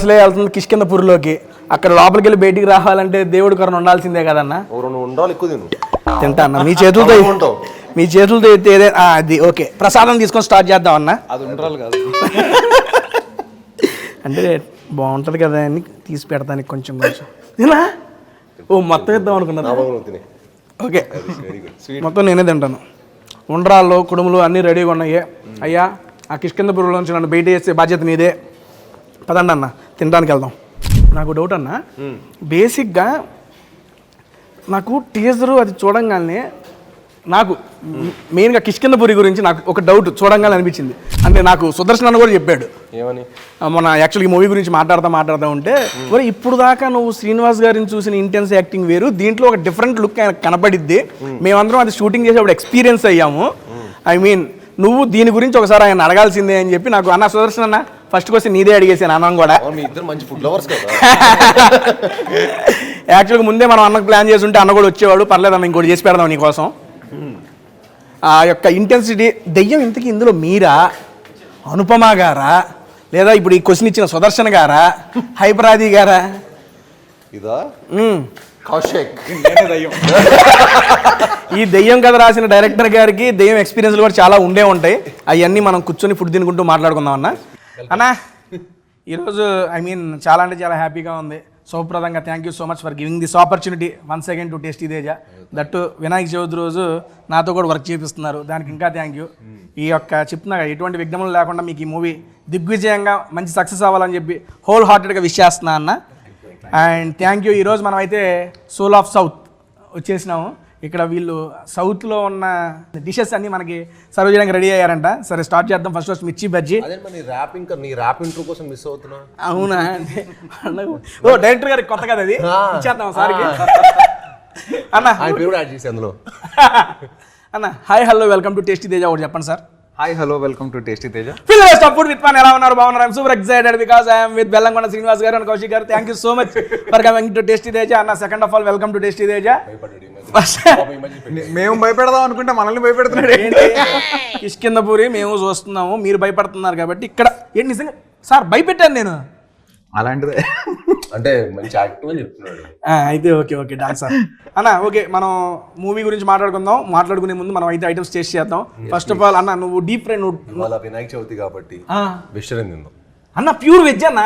అసలే వెళ్తుంది కిష్కిందపూర్లోకి. అక్కడ లోపలికి వెళ్ళి బయటికి రావాలంటే దేవుడు కరుణ ఉండాల్సిందే కదన్నా. తింటా అన్న మీ చేతులతో, మీ చేతులతో ఎత్తే అది ఓకే. ప్రసాదం తీసుకొని స్టార్ట్ చేద్దాం అన్న. అది ఉండాలి కాదు అంటే బాగుంటుంది కదా అని తీసి పెడతానికి కొంచెం కొంచెం తినా. ఓ మొత్తం ఇద్దాం అనుకున్నా. ఓకే మొత్తం నేనే తింటాను. ఉండ్రాళ్ళు కుడుములు అన్నీ రెడీగా ఉన్నాయి. అయ్యా ఆ కిష్కిందపూర్లో నుంచి నన్ను బయట చేసే బాధ్యత నీదే. పదండి అన్న తినడానికి వెళ్దాం. నాకు డౌట్ అన్న, బేసిక్గా నాకు టీజరు అది చూడంగానే నాకు మెయిన్గా కిష్కిందపూరి గురించి నాకు ఒక డౌట్ చూడంగానే అనిపించింది. అంటే నాకు సుదర్శన్ అన్న కూడా చెప్పాడు ఏమని, మన యాక్చువల్గా మూవీ గురించి మాట్లాడుతూ ఉంటే మరి ఇప్పుడు దాకా నువ్వు శ్రీనివాస్ గారిని చూసిన ఇంటెన్స్ యాక్టింగ్ వేరు, దీంట్లో ఒక డిఫరెంట్ లుక్ కనపడిద్ది, మేమందరం అది షూటింగ్ చేసేప్పుడు ఎక్స్పీరియన్స్ అయ్యాము. ఐ మీన్ నువ్వు దీని గురించి ఒకసారి ఆయన అడగాల్సిందే అని చెప్పి నాకు అన్న సుదర్శన్ అన్న ఫస్ట్ క్వశ్చన్ నీదే అడిగేసాను. అన్నం కూడా యాక్చువల్గా ముందే మనం అన్నకు ప్లాన్ చేసి ఉంటే అన్న కూడా వచ్చేవాడు, పర్లేదు అన్న ఇంకోటి చేసి పెడదాం నీకోసం. ఆ యొక్క ఇంటెన్సిటీ దెయ్యం ఇంతకీ ఇందులో మీరా, అనుపమ గారా, లేదా ఇప్పుడు ఈ క్వశ్చన్ ఇచ్చిన సుదర్శన్ గారా, హైపరాది గారా? ఇదా కౌశిక్ ఈ దెయ్యం కథ రాసిన డైరెక్టర్ గారికి దెయ్యం ఎక్స్పీరియన్స్లు కూడా చాలా ఉండే ఉంటాయి. అవన్నీ మనం కూర్చొని ఫుడ్ తినుకుంటూ మాట్లాడుకుందాం అన్న. అన్నా ఈరోజు ఐ మీన్ చాలా అంటే చాలా హ్యాపీగా ఉంది. సౌప్రదంగా thank you so much for giving this opportunity once again to Tasty Teja. That Vinayaka Chavithi రోజు నాతో కూడా వర్క్ చేపిస్తున్నారు, దానికి ఇంకా థ్యాంక్ యూ. ఈ యొక్క చెప్తున్నా ఎటువంటి విఘ్నములు లేకుండా మీకు ఈ మూవీ దిగ్విజయంగా మంచి సక్సెస్ అవ్వాలని చెప్పి హోల్ హార్టెడ్గా విష్ చేస్తున్నా అన్న. And thank you. ఈరోజు మనం అయితే సోల్ ఆఫ్ సౌత్ వచ్చేసినాము. ఇక్కడ వీళ్ళు సౌత్లో ఉన్న డిషెస్ అన్నీ మనకి సర్వ్ చేయడానికి రెడీ అయ్యారంట. సరే స్టార్ట్ చేద్దాం. ఫస్ట్ మిర్చి బజ్జీ. అవునా? ఓ డైరెక్టర్ గారికి కొత్త కదా అది, ఇచ్చేద్దాం సార్కి. అన్న అన్న hi hello welcome to Tasty Teja ఒకటి చెప్పండి sir. Hi hello welcome to Tasty Teja. Food with fun. ఎలా ఉన్నారు? బాగున్నారు? I'm super excited because I'm with Bellamkonda Srinivas garu and Kaushik garu. Thank you so much for coming to Tasty Teja అన్న. Second of all welcome to Tasty Teja. మేము భయపెడదాం అనుకుంటే మనల్ని భయపెడుతున్నాడు ఏంటి? కిష్కిందపూరి మేము చూస్తున్నాము, మీరు భయపడుతున్నారు కాబట్టి ఇక్కడ ఏంటి నిజంగా సార్ భయపెట్టాను నేను. అలాంటిదే అంటే మంచి యాక్టివ్ అని చెప్తున్నాడు. అయితే ఓకే ఓకే డాన్స్ సార్ అన్న. ఓకే మనం మూవీ గురించి మాట్లాడుకుందాం. మాట్లాడుకునే ముందు మనం అయితే ఐటమ్స్ టేస్ట్ చేద్దాం. ఫస్ట్ ఆఫ్ ఆల్ అన్న నువ్వు డీప్ ఫ్రై వినాయక చవితి కాబట్టి వెజిటేరియన్ తిందాం అన్న. ప్యూర్ వెజ్ అన్న.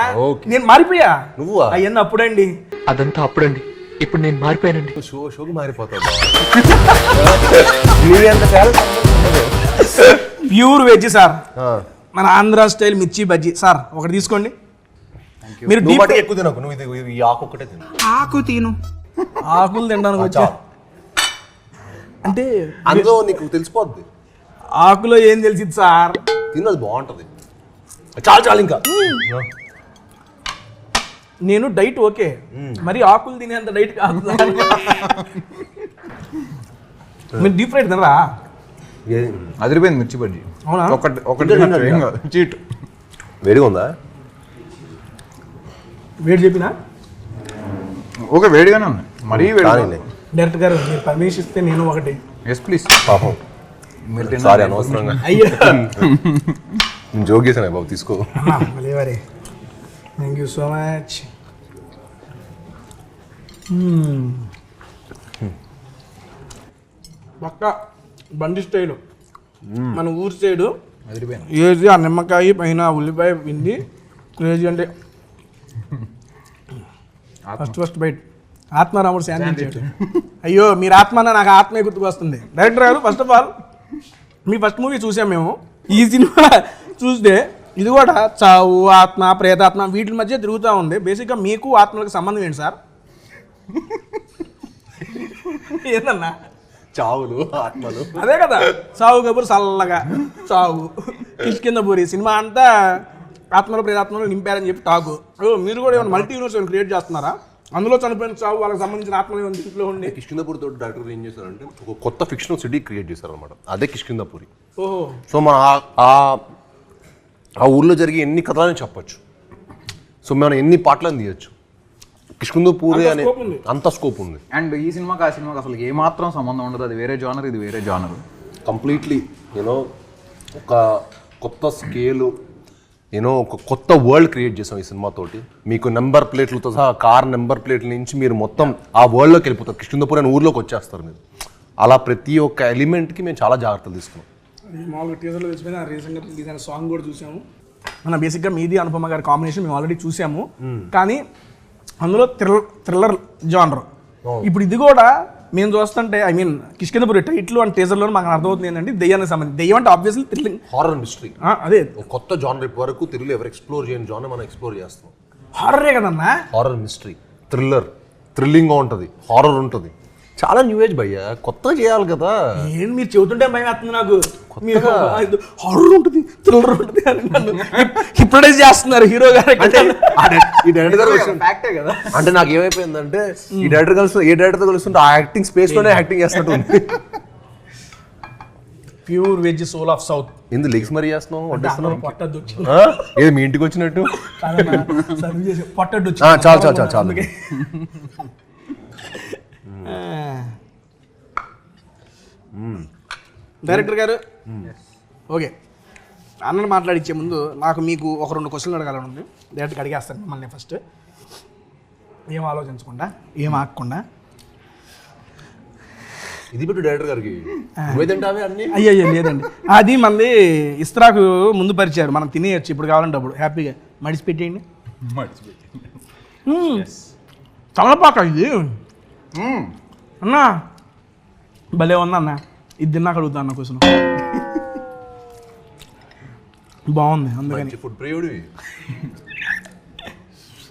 నేను మారిపోయా. నువ్వు అయ్యన్న అప్పుడండి, అదంతా అప్పుడండి, ఇప్పుడు నేను మారిపోయానండి. షోకి మారిపోతావు. ప్యూర్ వెజ్ సార్, మన ఆంధ్ర స్టైల్ మిర్చి బజ్జీ సార్. ఒకటి తీసుకోండి. మీరు ఎక్కువ తినకు, నువ్వు ఇది ఈ ఆకు ఒకటే తిను. ఆకు తిను. ఆకులు తినడానికి వచ్చా అంటే అందులో నీకు తెలిసిపోద్ది ఆకులో ఏం తెలిసింది సార్. తిన్నది బాగుంటది. చాలు చాలు ఇంకా. నేను డైట్ ఓకే, మరి ఆకులు తినేంత డైట్ కాదు. మీరు డీప్ ఫ్రైడ్ తినరా? అదిరిపోయింది మిర్చి బజ్జీ. అవునా? ఒకటి చీట్. వేడిగా ఉందా? వేడి చెప్పినా ఓకే, వేడిగానే ఉంది. మరీ వేడి. డైరెక్టర్ గారు మీరు పర్మిషన్ ఇస్తే నేను ఒకటి. Yes please. పాపం సారీ అనవసరంగా అయ్యో నేను జోక్ చేశాను బాబు, తీసుకో. మళ్ళీ థ్యాంక్ యూ సో మచ్. పక్క బండి స్టైలు, మన ఊరి సైడు ఏది ఆ నిమ్మకాయ పైన ఉల్లిపాయ పిండి క్రేజీ. అంటే ఫస్ట్ బైట్ ఆత్మారాముడు శాంతించాడు. అయ్యో మీరు ఆత్మ నాకు ఆత్మే గుర్తుకు వస్తుంది. డైరెక్టర్ గారు first of all me first movie చూసాం మేము. ఈ సినిమా చూస్తే ఇది కూడా చావు, ఆత్మ, ప్రేతాత్మ వీటి మధ్య తిరుగుతూ ఉంది. బేసిక్గా మీకు ఆత్మలకు సంబంధం ఏంటి సార్? ఏంటన్నా? చావులు ఆత్మలు అదే కదా, చావు కబురు చల్లగా చావు. కిష్కిందపూరి సినిమా అంతా ఆత్మలు ప్రేతాత్మలు నింపారని చెప్పి టాకు. మీరు కూడా ఏమైనా మల్టీ యూనివర్స్ క్రియేట్ చేస్తున్నారా? అందులో చనిపోయిన చావు వాళ్ళకి సంబంధించిన ఆత్మలు ఇంట్లో ఉండి. కిష్కిందపూరి తోటి డైరెక్టర్ ఏం చేశారంటే ఒక కొత్త ఫిక్షనల్ సిటీ క్రియేట్ చేశారు అనమాట. అదే కిష్కిందపూరి. ఓహో. సో మన ఆ ఊర్లో జరిగే ఎన్ని కథలని చెప్పచ్చు. సో మనం ఎన్ని పాటలను తీయచ్చు. కిష్కిందపూరి అనే అంత స్కోప్ ఉంది. అండ్ ఈ సినిమాకి ఆ సినిమాకి అసలు ఏమాత్రం సంబంధం ఉండదు. అది వేరే జానర్, ఇది వేరే జానర్. కంప్లీట్లీ యూనో ఒక కొత్త స్కేలు నేను ఒక కొత్త వరల్డ్ క్రియేట్ చేసాం ఈ సినిమాతోటి. మీకు నెంబర్ ప్లేట్లతో సహా కార్ నెంబర్ ప్లేట్ల నుంచి మీరు మొత్తం ఆ వరల్డ్లోకి వెళ్ళిపోతారు. కృష్ణందపూర్ అనే ఊర్లోకి వచ్చేస్తారు మీరు. అలా ప్రతి ఒక్క ఎలిమెంట్కి మేము చాలా జాగ్రత్తలు తీసుకున్నాం. మామూలుగా టీజర్లో తెలిసిపోయిన రీసెంట్గా రిలీజ్ అయిన సాంగ్ కూడా చూసాము. మన బేసిక్గా మీది అనుపమ గారి కాంబినేషన్ మేము ఆల్రెడీ చూసాము, కానీ అందులో థ్రిల్లర్ జానర్. ఇప్పుడు ఇది కూడా మేము చూస్తుంటే I mean Kishkindhapuri title and టీజర్లో మాకు అర్థమవుతుంది ఏంటంటే దెయ్యానికి సంబంధించి. దెయ్యం అంటే ఆబ్వియస్లీ థ్రిల్లింగ్ హారర్ మిస్టరీ. అదే ఒక కొత్త జానర్ ఇప్పటి వరకు తెలుగులో ఎవరు ఎక్స్ప్లోర్ చేయని జానర్ మనం ఎక్స్ప్లోర్ చేస్తాం. హారరే కదన్నా. హారర్ మిస్టరీ, థ్రిల్లింగ్గా ఉంటుంది, హారర్ ఉంటుంది. చాలా న్యూ ఏజ్ భయ్యా, కొత్తగా చేయాలి కదా. ఏం మీరు చెబుతుంటే భయం వేస్తుంది నాకు. హారర్ ఉంటుంది, థ్రిల్లర్ ఉంటుంది అని నన్ను హిప్నటైజ్ చేస్తున్నారు హీరో గారు. ఈ డైరెక్టర్ ఫ్యాక్టే కదా. అంటే నాకు ఏమైపోయిందంటే ఈ డైరెక్టర్ కలిసి ఏ డైరెక్టర్ కలుస్తుంటే ఆ యాక్టింగ్ స్పేస్ లోనే యాక్టింగ్ చేస్తున్నట్టు ఉంది. Pure veg Soul of South. ఎందుకు లెగ్స్ మరీ చేస్తున్నాం, వడ్డిస్తున్నాం? పొట్టద్దు ఏది మీ ఇంటికి వచ్చినట్టు? పొట్టద్దు చాలు చాలు చాలు చాలు. డైరెక్టర్ గారు ఓకే, అన్నను మాట్లాడించే ముందు నాకు మీకు ఒక 2 క్వశ్చన్లు అడగాలని ఉంది. డైరెక్ట్గా అడిగేస్తాను మిమ్మల్ని. ఫస్ట్ ఏం ఆలోచించకుండా, ఏం ఆగకుండా. ఇది పెట్టు డైరెక్టర్ గారికి. నువ్వేదంటే అన్ని అయ్యో లేదండి, అది మంది ఇస్త్రాకు ముందు పరిచారు, మనం తినేయచ్చు ఇప్పుడు కావాలంటే అప్పుడు హ్యాపీగా మడిచి పెట్టేయండి. తమలపాక ఇది అన్నా భలే ఉంది అన్న. ఇది తిన్నాక అడుగుతా అన్న క్వశ్చన్. బాగుంది అందుకని. ఫుడ్ ప్రియుడివి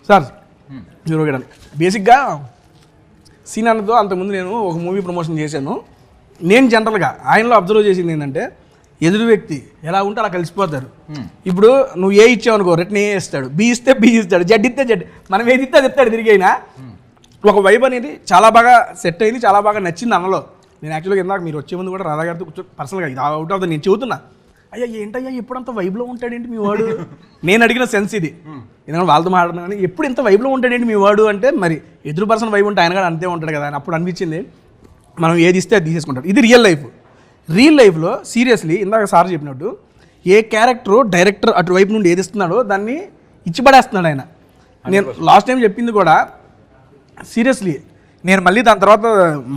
సార్ హీరో గడ బేసిక్గా సీన్ అన్నతో అంతకుముందు నేను ఒక మూవీ ప్రమోషన్ చేశాను. నేను జనరల్గా ఆయనలో అబ్జర్వ్ చేసింది ఏంటంటే ఎదురు వ్యక్తి ఎలా ఉంటే అలా కలిసిపోతారు. ఇప్పుడు నువ్వు ఏ ఇచ్చావు అనుకో రిటర్న్ ఏ ఇస్తాడు, బి ఇస్తే బి ఇస్తాడు, జడ్ ఇస్తే జడ్, మనం ఏది ఇస్తే అది ఇస్తాడు తిరిగి. అయినా ఒక వైబ్ అనేది చాలా బాగా సెట్ అయింది, చాలా బాగా నచ్చింది అన్నలో. నేను యాక్చువల్గా ఇందాక మీరు వచ్చే ముందు కూడా రాధా గారితో కూర్చో పర్సనల్గా ఇది అవుట్ ఆఫ్ ద నేను చెబుతున్నా, అయ్యా ఏంటయ్యా ఎప్పుడంత వైబ్లో ఉంటాడేంటి మీ వాడు. నేను అడిగిన సెన్స్ ఇది, ఎందుకంటే వాళ్ళతో మాట్లాడుతున్నా కానీ ఎప్పుడు ఇంత వైబ్లో ఉంటాడేంటి మీ వాడు అంటే, మరి ఎదురు పర్సన్ వైబ్ ఉంటే ఆయన కూడా అంతే ఉంటాడు కదా అని అప్పుడు అనిపించింది. మనం ఏది ఇస్తే అది తీసేసుకుంటాం. ఇది రియల్ లైఫ్. రియల్ లైఫ్లో సీరియస్లీ ఇందాక సార్ చెప్పినట్టు ఏ క్యారెక్టరు డైరెక్టర్ అటువైపు నుండి ఏది ఇస్తున్నాడో దాన్ని ఇచ్చిపడేస్తున్నాడు ఆయన. నేను లాస్ట్ టైం చెప్పింది కూడా సీరియస్లీ, నేను మళ్ళీ దాని తర్వాత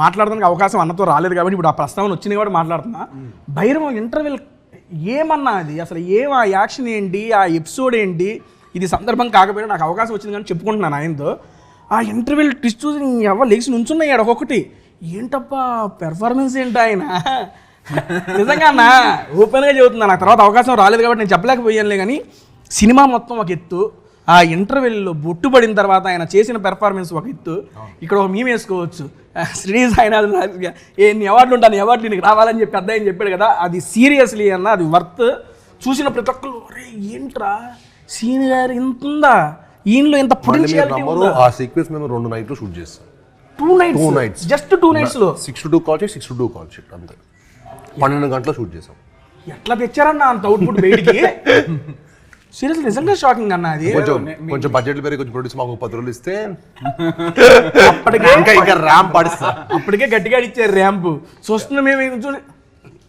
మాట్లాడడానికి అవకాశం అన్నతో రాలేదు కాబట్టి ఇప్పుడు ఆ ప్రస్తావన వచ్చింది కాబట్టి మాట్లాడుతున్నా. భైరవం ఇంటర్వెల్ ఏమన్నా అది అసలు ఏం, ఆ యాక్షన్ ఏంటి, ఆ ఎపిసోడ్ ఏంటి, ఇది సందర్భం కాకపోయినా నాకు అవకాశం వచ్చింది కానీ చెప్పుకుంటున్నాను ఆయనతో. ఆ ఇంటర్వెల్ ట్విస్ట్ చూసి ఎవరు లేచి నుంచున్నాయి ఒక్కొక్కటి. ఏంటప్పా పెర్ఫార్మెన్స్ ఏంటి ఆయన. నిజంగా అన్న ఓపెన్గా చెబుతున్నా, నాకు తర్వాత అవకాశం రాలేదు కాబట్టి నేను చెప్పలేకపోయానులే. కానీ సినిమా మొత్తం ఒక ఎత్తు, ఆ ఇంటర్వెల్లో బొట్టుబడిన తర్వాత ఆయన చేసిన పెర్ఫార్మెన్స్ ఒక ఎత్తు. ఇక్కడ ఒక మేము వేసుకోవచ్చు, శ్రీనివాస్ ఆయన ఎన్ని అవార్డులు ఉంటాను, అవార్డులు నీకు రావాలని చెప్పి పెద్ద ఆయన చెప్పాడు కదా, అది సీరియస్లీ అన్న అది వర్త్. చూసిన ప్రతి ఒక్కరు అరే ఏంట్రా సీని గారు ఇంత ఉందా, ఈయనలో ఇంత పొటెన్షియాలిటీ ఉందా. ఆ సీక్వెన్స్ మేము 2 నైట్లు షూట్ చేస్తాం. 2 nights జస్ట్ 2 nights లో 6 to 2 call sheet, 6 to 2 call sheet అంతే. 12 గంటలు షూట్ చేసాం. ఎట్లా తెచ్చారన్న అంత అవుట్పుట్ బయటికి. సీరియస్లీ నిజంగా షాకింగ్ అన్న. అది కొంచెం బడ్జెట్ పెరిగి కొంచెం ప్రొడ్యూస్ మాకు 10 రోజులు ఇస్తే అప్పటికే ఇంకా ర్యాంప్ పడిస్తా. అప్పటికే గట్టిగా ఇచ్చారు ర్యాంప్. చూస్తున్నా మేము చూసి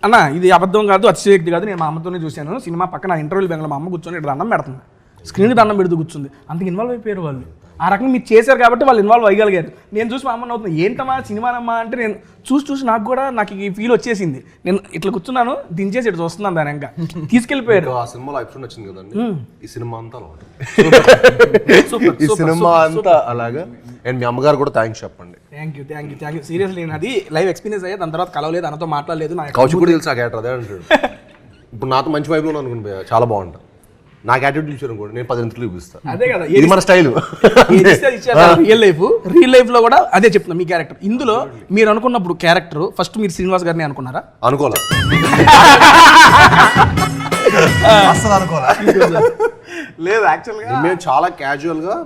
అన్న ఇది అబద్ధం కాదు, అతిశయోక్తి కాదు. నేను మా అమ్మతోనే చూశాను సినిమా పక్కన ఇంటర్వ్యూలు బెంగళ మా అమ్మ కూర్చొని ఇక్కడ దండం పెడుతుంది, స్క్రీన్కి దండం పెడుతూ కూర్చుంది. అంతకు ఇన్వాల్వ్ అయిపోయారు వాళ్ళు. ఆ రకంగా మీరు చేశారు కాబట్టి వాళ్ళు ఇన్వాల్వ్ అయ్యగలిగారు. నేను చూసి మా అమ్మని అవుతుంది ఏంటమ్మా సినిమానమ్మా అంటే, నేను చూసి నాకు ఈ ఫీల్ వచ్చేసింది. నేను ఇట్లా కూర్చున్నాను, దించేసి ఇట్లా చూస్తున్నాను దాని ఇంకా తీసుకెళ్ళిపోయారు. ఆ సినిమాలో ఎపిసోడ్ నచ్చింది కదండి, ఈ సినిమా అంతా అలా ఉంటుంది. ఈ సినిమా అంతా అలాగా. అండ్ మీ అమ్మగారు కూడా థ్యాంక్స్ చెప్పండి. Thank you seriously. నేను అది లైవ్ ఎక్స్పీరియన్స్ అయ్యా, దాని తర్వాత కలవలేదు, అన్నతో మాట్లాడలేదు. కౌశిక్ కూడా తెలుసు ఆ క్యారెక్టర్ అదే అంటాడు. ఇప్పుడు నాతో మంచి వైబ్లో ఉన్నాను అనుకుని చాలా బాగుంటా. నాకు యాటిట్యూడ్ చూసాను కూడా నేను 10 నిమిషాలు చూపిస్తాను. అదే కదా ఇది మన స్టైల్. రియల్ లైఫ్ లో కూడా అదే చెప్తున్నా. మీ క్యారెక్టర్ ఇందులో మీరు అనుకున్నప్పుడు క్యారెక్టర్ ఫస్ట్ మీరు శ్రీనివాస్ గారిని అనుకున్నారా? అనుకోలే, అసలు అనుకోలే. లేదు యాక్చువల్గా మేము చాలా క్యాజువల్ గా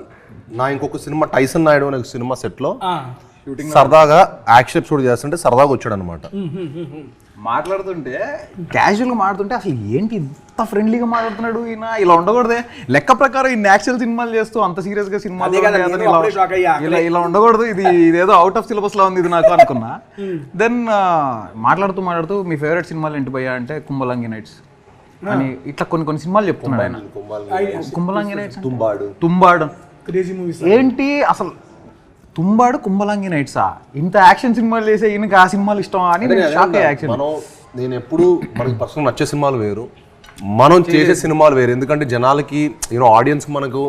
నా ఇంకొక సినిమా టైసన్ నాయుడు అనే సినిమా సెట్ లో సరదాగా యాక్షన్ ఎపిసోడ్ చేస్తుంటే సరదాగా వచ్చాడు అనమాట. మాట్లాడుతుంటే క్యాజువల్గా మాట్లాడుతుంటే అసలు ఏంటి ఇంత ఫ్రెండ్లీగా మాట్లాడుతున్నాడు ఈయన, ఇలా ఉండకూడదే. లెక్క ప్రకారం ఇన్ని యాక్షన్ సినిమాలు చేస్తూ అంత సీరియస్గా సినిమాలు ఇలా ఉండకూడదు. ఇదేదో అవుట్ ఆఫ్ సిలబస్ లా ఉంది ఇది నాకు అనుకున్నా. దెన్ మాట్లాడుతూ మీ ఫేవరెట్ సినిమాలు ఏంటి భయ్యా అంటే కుంభలంగి నైట్స్. అని ఇట్లా కొన్ని సినిమాలు చెప్తున్నాడు ఆయన. Kumbalangi nights, Tumbbad crazy movies ఏంటి అసలు, తుంబాడు కుంభలాంగి నైట్సా, ఇంత యాక్షన్ సినిమాలు చేసే ఈయనకి ఆ సినిమాలు ఇష్టం అని షాక్ అయ్యా. యాక్షన్ నేను ఎప్పుడు మనకి పర్సనల్ నచ్చే సినిమాలు వేరు, మనం చేసే సినిమాలు వేరు. ఎందుకంటే జనాలకి ఆడియన్స్ మనకు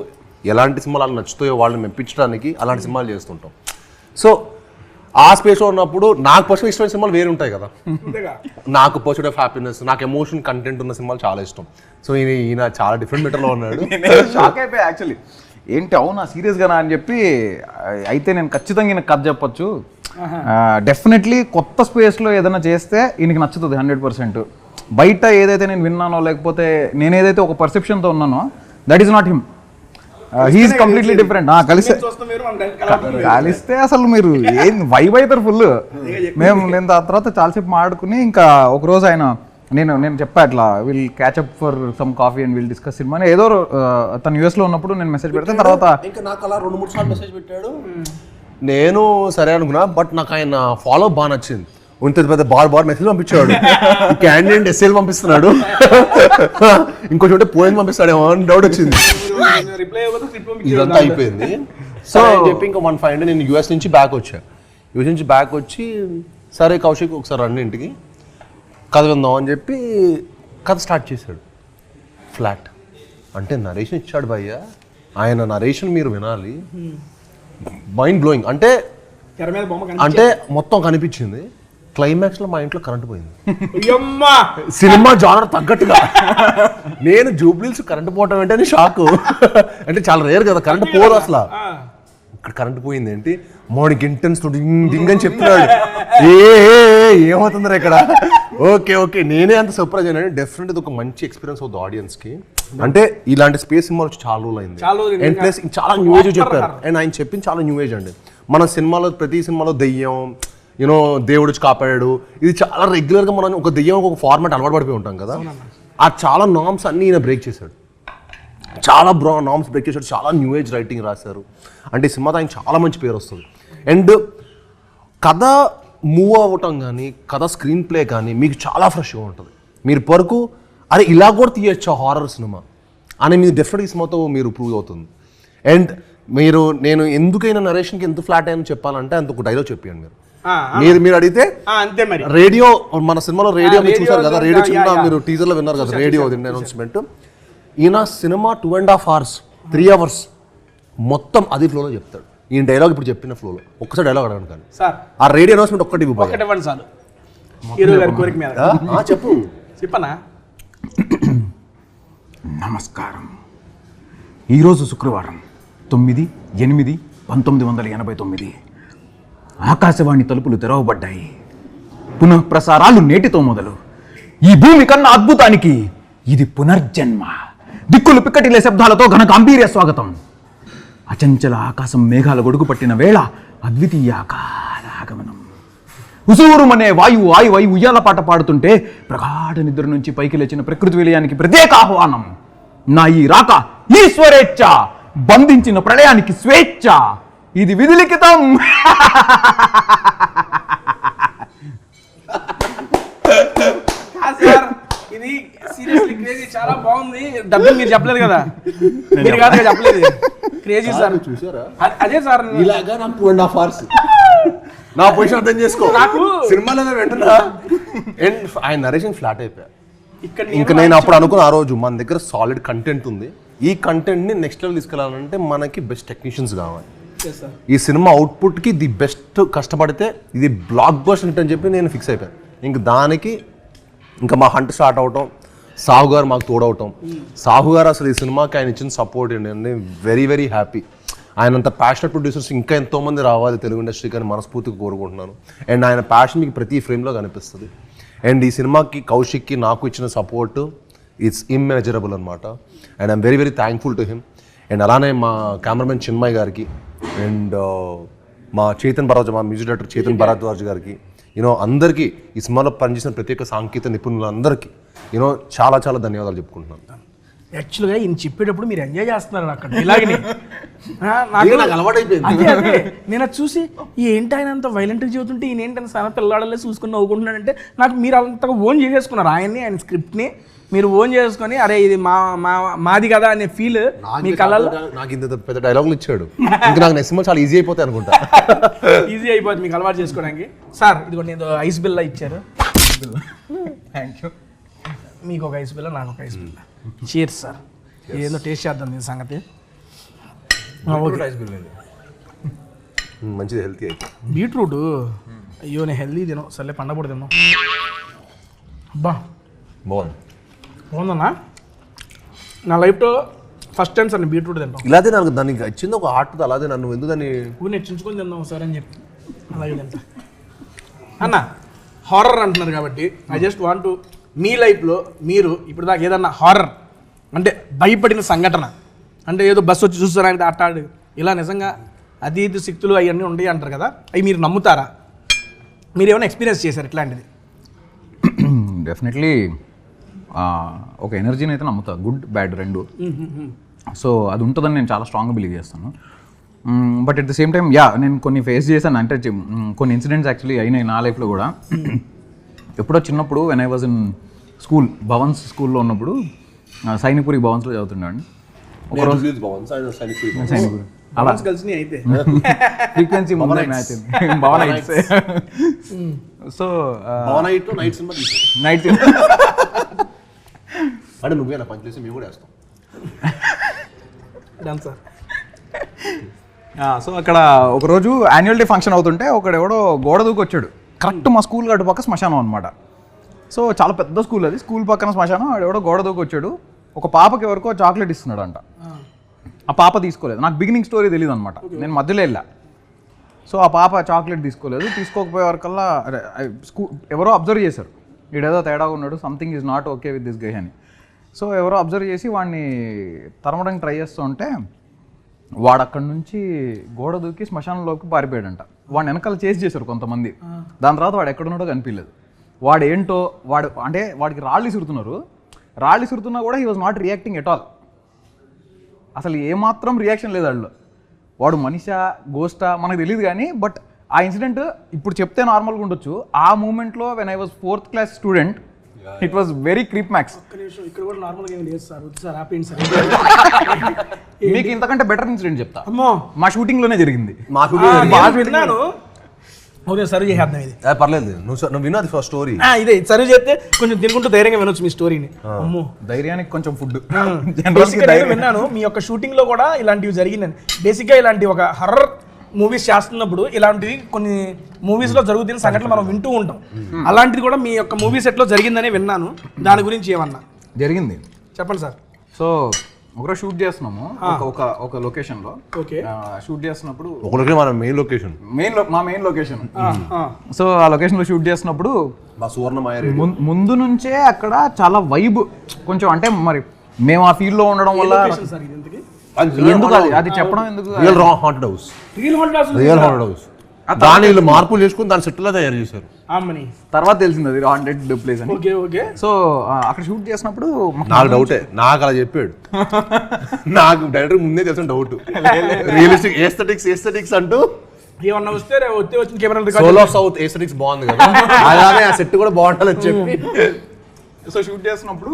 ఎలాంటి సినిమాలు అలా నచ్చుతాయో వాళ్ళని మెప్పించడానికి అలాంటి సినిమాలు చేస్తుంటాం. సో ఆ స్పేస్లో ఉన్నప్పుడు నాకు పర్సనల్ ఇష్టమైన సినిమాలు వేరు ఉంటాయి కదా. నాకు పర్సూట్ ఆఫ్ హ్యాపీనెస్, నాకు ఎమోషన్ కంటెంట్ ఉన్న సినిమాలు చాలా ఇష్టం. సో ఈయన చాలా డిఫరెంట్ మెటర్లో ఉన్నాడు. షాక్ అయిపోయా యాక్చువల్లీ, ఏంటి అవునా సీరియస్గానా అని చెప్పి. అయితే నేను ఖచ్చితంగా ఈయనకు కథ చెప్పొచ్చు. డెఫినెట్లీ కొత్త స్పేస్లో ఏదైనా చేస్తే ఈయనకి నచ్చుతుంది 100%. బయట ఏదైతే నేను విన్నానో లేకపోతే నేను ఏదైతే ఒక పర్సెప్షన్తో ఉన్నానో that is not him. He is completely different. కలిస్తే అసలు మీరు ఏం వైబ్ అవుతారు ఫుల్. నేను తర్వాత చాలాసేపు మాట్లాడుకుని ఇంకా ఒకరోజు ఆయన నేను చెప్పా అట్లా will catch up for some coffee and will discuss cinema అని. ఏదో తను యూఎస్లో ఉన్నప్పుడు నేను మెసేజ్ పెడితే తర్వాత ఇంకా నాకు అలా 2-3 సార్లు మెసేజ్ పెట్టాడు. నేను సరే అనుకున్నా, బట్ నాకు ఆయన ఫాలో బాగా నచ్చింది. ఇంత పెద్ద బార్ మెసేజ్ పంపించాడు, క్యాండిడేట్ ఎస్ఎల్ పంపిస్తున్నాడు, ఇంకో చోట పోయింది పంపిస్తాడేమో అని డౌట్ వచ్చింది. ఇదంతా అయిపోయింది. సో చెప్పి ఇంకా 1 నేను యూఎస్ నుంచి బ్యాక్ వచ్చా. యూఎస్ నుంచి బ్యాక్ వచ్చి సరే కౌశిక్ ఒకసారి రండి ఇంటికి కథ విందాం అని చెప్పి కథ స్టార్ట్ చేశాడు. ఫ్లాట్ అంటే నరేషన్ ఇచ్చాడు భయ్య, ఆయన నరేషన్ మీరు వినాలి, మైండ్ బ్లోయింగ్. అంటే మొత్తం కనిపించింది. క్లైమాక్స్ లో మా ఇంట్లో కరెంట్ పోయింది. సినిమా జానర్ తగ్గట్టుగా. నేను జూబ్లీస్ కరెంట్ పోవటం అంటే షాక్. అంటే చాలా రేర్ కదా కరెంట్ పోదు అసలు. ఇక్కడ కరెంట్ పోయింది ఏంటి, మార్నింగ్ ఇంటెన్స్ డింగ్ అని చెప్తున్నాడు. ఏమవుతుంది ఇక్కడ. ఓకే నేనే అంత సర్ప్రైజ్ అయినా. డెఫినెట్ ఇది ఒక మంచి ఎక్స్పీరియన్స్ అవుతుంది ఆడియన్స్ కి. అంటే ఇలాంటి స్పేస్ సినిమాలు వచ్చి చాలా రోజులు అయింది. అండ్ ప్లస్ చాలా న్యూ ఏజ్ చెప్పారు. అండ్ ఆయన చెప్పింది చాలా న్యూ ఏజ్ అండి. మన సినిమాలో ప్రతి సినిమాలో దెయ్యం దేవుడు వచ్చి కాపాడాడు, ఇది చాలా రెగ్యులర్గా మనం ఒక దెయ్యం ఒక ఫార్మాట్ అలవాటు పడిపోయి ఉంటాం కదా. ఆ చాలా నామ్స్ అన్నీ ఈయన బ్రేక్ చేశాడు. చాలా నామ్స్ బ్రేక్ చేశాడు. చాలా న్యూ ఏజ్ రైటింగ్ రాశారు. అంటే ఈ సినిమాతో ఆయన చాలా మంచి పేరు వస్తుంది. అండ్ కథ మూవ్ అవ్వటం కానీ కథ స్క్రీన్ ప్లే కానీ మీకు చాలా ఫ్రెష్గా ఉంటుంది. మీరు వరకు అరే ఇలా కూడా తీయచ్చా హారర్ సినిమా అని మీరు డెఫినెట్గా ఈ సినిమాతో మీరు ప్రూవ్ అవుతుంది. అండ్ నేను ఎందుకైనా నరేషన్కి ఎంత ఫ్లాట్ అయ్యని చెప్పాలంటే అంత ఒక డైలాగ్ చెప్పాను. మీరు అడిగితే రేడియో, మన సినిమాలో రేడియో మీరు చూసారు కదా, రేడియో చిన్న మీరు టీజర్లో విన్నారు కదా రేడియో అనౌన్స్మెంట్. ఈయన సినిమా 2.5 hours 3 hours మొత్తం అది ఫ్లోలో చెప్తాడు. ఈయన డైలాగ్ ఇప్పుడు చెప్పిన ఫ్లోలో ఒక్కసారి డైలాగ్ అడగండి కానీ ఆ రేడియో అనౌన్స్మెంట్ ఒక్కటి చెప్పు చెప్పనా. నమస్కారం, ఈరోజు శుక్రవారం 9/8/1989 ఆకాశవాణి తలుపులు తెరవబడ్డాయి. పునః ప్రసారాలు నేటితో మొదలు. ఈ భూమి కన్నా అద్భుతానికి ఇది పునర్జన్మ. దిక్కులు పిక్కటిలే శబ్దాలతో ఘన గాంభీర్య స్వాగతం. అచంచల ఆకాశం మేఘాల గొడుగు పట్టిన వేళ అద్వితీయ ఆగమనం. ఉసూరుమనే వాయువు ఆయువై ఉయ్యాల పాట పాడుతుంటే ప్రగాఢ నిద్ర నుంచి పైకి లేచిన ప్రకృతి విలయానికి ప్రత్యేక ఆహ్వానం. నా ఈ రాక ఈశ్వరేచ్ఛ, బంధించిన ప్రళయానికి స్వేచ్ఛ, ఇది విధిలిఖితం. ఇది సీరియస్లీ క్రేజీ, చాలా బాగుంది. డబ్బులు మీరు చెప్పలేదు కదా, మీరు కాదు చెప్పలేదు. క్రేజీ సార్, చూసారా? అదే సార్ ఇలాగా నాకు 2.5 hours నా పొజిషన్ అర్థం చేసుకో. నాకు సినిమాలో వెంటనే ఆయన నరేషన్ ఫ్లాట్ అయిపోయా. ఇంకా నేను అప్పుడు అనుకున్న ఆ రోజు మన దగ్గర సాలిడ్ కంటెంట్ ఉంది, ఈ కంటెంట్ ని నెక్స్ట్ లెవెల్ తీసుకెళ్లాలంటే మనకి బెస్ట్ టెక్నీషియన్స్ కావాలి. ఈ సినిమా అవుట్పుట్ కి ది బెస్ట్ కష్టపడితే ఇది బ్లాక్ బస్టర్ హిట్ అని చెప్పి నేను ఫిక్స్ అయిపోయాను. ఇంక దానికి ఇంకా మా హంట్ స్టార్ట్ అవటం, సాహు గారు మాకు తోడవటం. సాహు గారు అసలు ఈ సినిమాకి ఆయన ఇచ్చిన సపోర్ట్ ఏంటంటే వెరీ వెరీ హ్యాపీ. ఆయన అంత ప్యాషనెట్ ప్రొడ్యూసర్స్ ఇంకా ఎంతోమంది రావాలి తెలుగు ఇండస్ట్రీకి అని మనస్ఫూర్తిగా కోరుకుంటున్నాను. అండ్ ఆయన ప్యాషన్ మీకు ప్రతి ఫ్రేమ్లో కనిపిస్తుంది. అండ్ ఈ సినిమాకి కౌశిక్కి నాకు ఇచ్చిన సపోర్ట్ ఇట్స్ ఇమ్మెజరబుల్ అనమాట. And I'm very very thankful to him. And అలానే మా కెమెరామెన్ చిన్మయ్ గారికి అండ్ మా చేతన్ భరద్వాజ్, మా మ్యూజిక్ డైరెక్టర్ చేతన్ భరద్వాజ్ గారికి, అందరికీ ఈ సినిమాలో పనిచేసిన ప్రత్యేక సాంకేతిక నిపుణులందరికీ చాలా చాలా ధన్యవాదాలు చెప్పుకుంటున్నాను. యాక్చువల్గా ఈయన చెప్పేటప్పుడు మీరు ఎంజాయ్ చేస్తున్నారు అక్కడ ఇలాగని. నాకు అలవాటైపోయింది. నేను అది చూసి ఏంటి ఆయన అంత వైలెంట్గా చెబుతుంటే ఈయన ఏంటంటే చాలా పిల్లాడలే చూసుకుని నవ్వుకుంటున్నాడంటే నాకు మీరు అంతగా ఓన్ చేసేసుకున్నారు ఆయన్ని, ఆయన స్క్రిప్ట్ని. మీరు ఓన్ చేసుకొని అరే ఇది మాది కదా అనే ఫీల్ మీ కళ్ళల్లో నాకు ఇంత పెద్ద డైలాగులు ఇచ్చాడు ఇంకా నాకు నెక్స్ట్ చాలా ఈజీ అయిపోతాయి అనుకుంటా. ఈజీ అయిపోతుంది మీకు అలవాటు చేసుకోవడానికి. సార్ ఇదిగోండి ఏదో ఐస్ బిల్లా ఇచ్చారు. Thank you. మీకు ఒక ఐస్ బిల్ల, నాకు ఒక ఐస్ బిల్ల. Cheers sir. ఏదో టేస్ట్ చేద్దాం దీని సంగతి. మంచిది హెల్తీ అయితే. బీట్రూట్ అయ్యో నేను హెల్తీ తిను, సర్లే పండగ తిన్నాం. అబ్బా బాగుందన్నా. నా లైఫ్లో ఫస్ట్ టైం సార్ నేను బీట్రూట్ తింటాం. ఇలాగే నాకు దానికి వచ్చింది ఒక హార్ట్, అలాగే నన్ను ఎందుకు దాన్ని నెచ్చించుకొని తిందాం సార్ అని చెప్పి అలాగే తింటా. అన్న హారర్ అంటున్నారు కాబట్టి I just want to me లైఫ్లో మీరు ఇప్పుడు దాకా ఏదన్నా హారర్ అంటే భయపడిన సంఘటన అంటే ఏదో బస్సు వచ్చి చూస్తారంటే అట్టాడు ఇలా నిజంగా అతీత శక్తులు అవన్నీ ఉంటాయి అంటారు కదా, అవి మీరు నమ్ముతారా? మీరు ఏమైనా ఎక్స్పీరియన్స్ చేశారు ఇట్లాంటిది? డెఫినెట్లీ ఒక ఎనర్జీని అయితే నమ్ముతా, గుడ్ బ్యాడ్ రెండు. సో అది ఉంటుందని నేను చాలా స్ట్రాంగ్గా బిలీవ్ చేస్తాను. But at the same time నేను కొన్ని ఫేస్ చేశాను, అంటే కొన్ని ఇన్సిడెంట్స్ యాక్చువల్లీ అయినాయి నా లైఫ్లో కూడా. ఎప్పుడో చిన్నప్పుడు when I was in school, Bhavan's స్కూల్లో ఉన్నప్పుడు సైనిక్పురి భవన్స్లో చదువుతున్నాను. సైనిక్పురి అలా కలిసి అయితే ఫ్రీక్వెన్సీ ముందే match Bhavan nights. So night అంటే నువ్వే నా పని చేసి మేము కూడా వేస్తాం. సో అక్కడ ఒకరోజు యాన్యువల్ డే ఫంక్షన్ అవుతుంటే ఒకడెవడో గోడ దూకి వచ్చాడు. కరెక్ట్ మా స్కూల్ గడ్డ పక్క శ్మశానం అనమాట. సో చాలా పెద్ద స్కూల్ అది, స్కూల్ పక్కన శ్మశానం. ఆడెవడో గోడ దూకి వచ్చాడు, ఒక పాపకి ఎవరికో చాక్లెట్ ఇస్తున్నాడు అంట. ఆ పాప తీసుకోలేదు. నాకు బిగినింగ్ స్టోరీ తెలియదు అనమాట, నేను మధ్యలో వెళ్ళా. సో ఆ పాప చాక్లెట్ తీసుకోలేదు. తీసుకోకపోయే వరకల్లా ఎవరో అబ్జర్వ్ చేశారు, వీడేదో తేడాగా ఉన్నాడు, something is not okay with this guy అని. సో ఎవరో అబ్జర్వ్ చేసి వాడిని తరమడానికి ట్రై చేస్తూ ఉంటే వాడు అక్కడి నుంచి గోడ దూకి శ్మశానంలోకి పారిపోయాడంట. వాడిని వెనకాల చేసి చేశారు కొంతమంది. దాని తర్వాత వాడు ఎక్కడున్నాడో కనిపించలేదు. వాడు ఏంటో అంటే వాడికి రాళ్ళు ఇసురుతున్నా కూడా he was not reacting at all. అసలు ఏమాత్రం రియాక్షన్ లేదు వాళ్ళు. వాడు మనిషా గోస్టా మనకు తెలియదు కానీ, బట్ ఆ ఇన్సిడెంట్ ఇప్పుడు చెప్తే నార్మల్గా ఉండొచ్చు. ఆ మూమెంట్లో when I was 4th class student, it was very creep max. మీకు ఇంతకంటే బెటర్ ఇన్సిడెంట్ చెప్తా. మా షూటింగ్లోనే జరిగింది. సర్వ్ చేసేద్దాం ఇది. పర్లేదు, నువ్వు విన్నది ఫస్ట్ స్టోరీ ఇదే సర్వ్ చేస్తే కొంచెం తినుకుంటూ ధైర్యంగా వినొచ్చు మీ స్టోరీని. అమ్మో ధైర్యానికి కొంచెం ఫుడ్ విన్నాను. మీ యొక్క షూటింగ్ లో కూడా ఇలాంటివి జరిగిందని. బేసిక్ గా ఇలాంటి ఒక హర్రర్ మూవీస్ చేస్తున్నప్పుడు ఇలాంటివి కొన్ని మూవీస్ లో జరుగుతున్న సంఘటనలు మనం వింటూ ఉంటాం. అలాంటిది కూడా మీ యొక్క మూవీ సెట్ లో జరిగిందని విన్నాను. దాని గురించి ఏమన్నా జరిగింది చెప్పండి సార్. సో ఒకరోజు షూట్ చేస్తున్నాము ఒక లొకేషన్ లో. షూట్ చేస్తున్నప్పుడు మన మెయిన్ లొకేషన్ మా మెయిన్ లొకేషన్. సో ఆ లొకేషన్ లో షూట్ చేస్తున్నప్పుడు ముందు నుంచే అక్కడ చాలా వైబ్ కొంచెం, అంటే మరి మేము ఆ ఫీల్డ్ లో ఉండడం వల్ల ఎందుకు అది చెప్పడం ఎందుకు, రియల్ హాంటెడ్ హౌస్ దాని వీళ్ళు మార్పులు చేసుకుని దాని సెట్ లా తయారు చేశారు. తర్వాత తెలిసింది అది హాంటెడ్ ప్లేస్ అని. సో అక్కడ షూట్ చేసినప్పుడు నాకు డౌటే, నాకు అలా చెప్పాడు. నాకు డైరెక్టర్ ముందే తెలిసిన డౌట్. రియలిస్టిక్ ఏస్థెటిక్స్ అంటూ ఏమన్నా వస్తే సోల్ ఆఫ్ సౌత్ ఏస్థెటిక్స్ బాగుంది కదా, అలాగే ఆ సెట్ కూడా బాగుంటుందని చెప్పి. సో షూట్ చేస్తున్నప్పుడు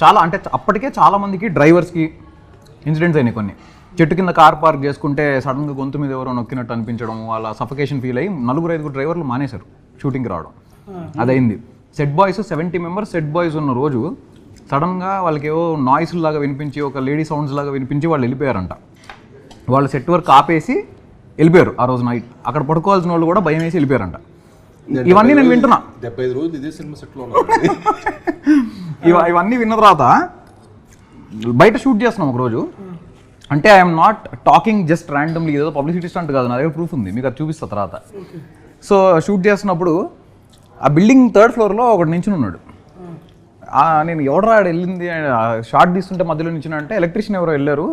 చాలా, అంటే అప్పటికే చాలా మందికి డ్రైవర్స్కి ఇన్సిడెంట్స్ అయినాయి. కొన్ని చెట్టు కింద కార్ పార్క్ చేసుకుంటే సడన్గా గొంతు మీద ఎవరో నొక్కినట్టు అనిపించడం, వాళ్ళ సఫకేషన్ ఫీల్ అయ్యి 4-5 డ్రైవర్లు మానేశారు షూటింగ్కి రావడం. అదైంది. Set boys 70 members set boys ఉన్న రోజు సడన్గా వాళ్ళకి ఏవో నాయిస్ లాగా వినిపించి, ఒక లేడీ సౌండ్స్ లాగా వినిపించి వాళ్ళు వెళ్ళిపోయారంట. వాళ్ళు సెట్ వర్క్ ఆపేసి వెళ్ళిపోయారు ఆ రోజు నైట్. అక్కడ పడుకోవాల్సిన వాళ్ళు కూడా భయం వేసి వెళ్ళిపోయారంట. ఇవన్నీ నేను వింటున్నా. 75 రోజులు ఇదే సినిమా సెట్లో ఇవన్నీ విన్న తర్వాత బయట షూట్ చేస్తున్నాం ఒకరోజు. అంటే I'm not talking just randomly, ఏదో పబ్లిసిటీ స్టంట్ కాదు, నా దగ్గర ప్రూఫ్ ఉంది, మీకు అది చూపిస్తా తర్వాత. సో షూట్ చేస్తున్నప్పుడు ఆ బిల్డింగ్ 3rd ఫ్లోర్లో ఒకటి నించుని ఉన్నాడు. నేను ఎవడరా వెళ్ళింది షార్ట్ తీస్తుంటే మధ్యలో నించున్నా అంటే ఎలక్ట్రీషియన్ ఎవరో వెళ్ళారు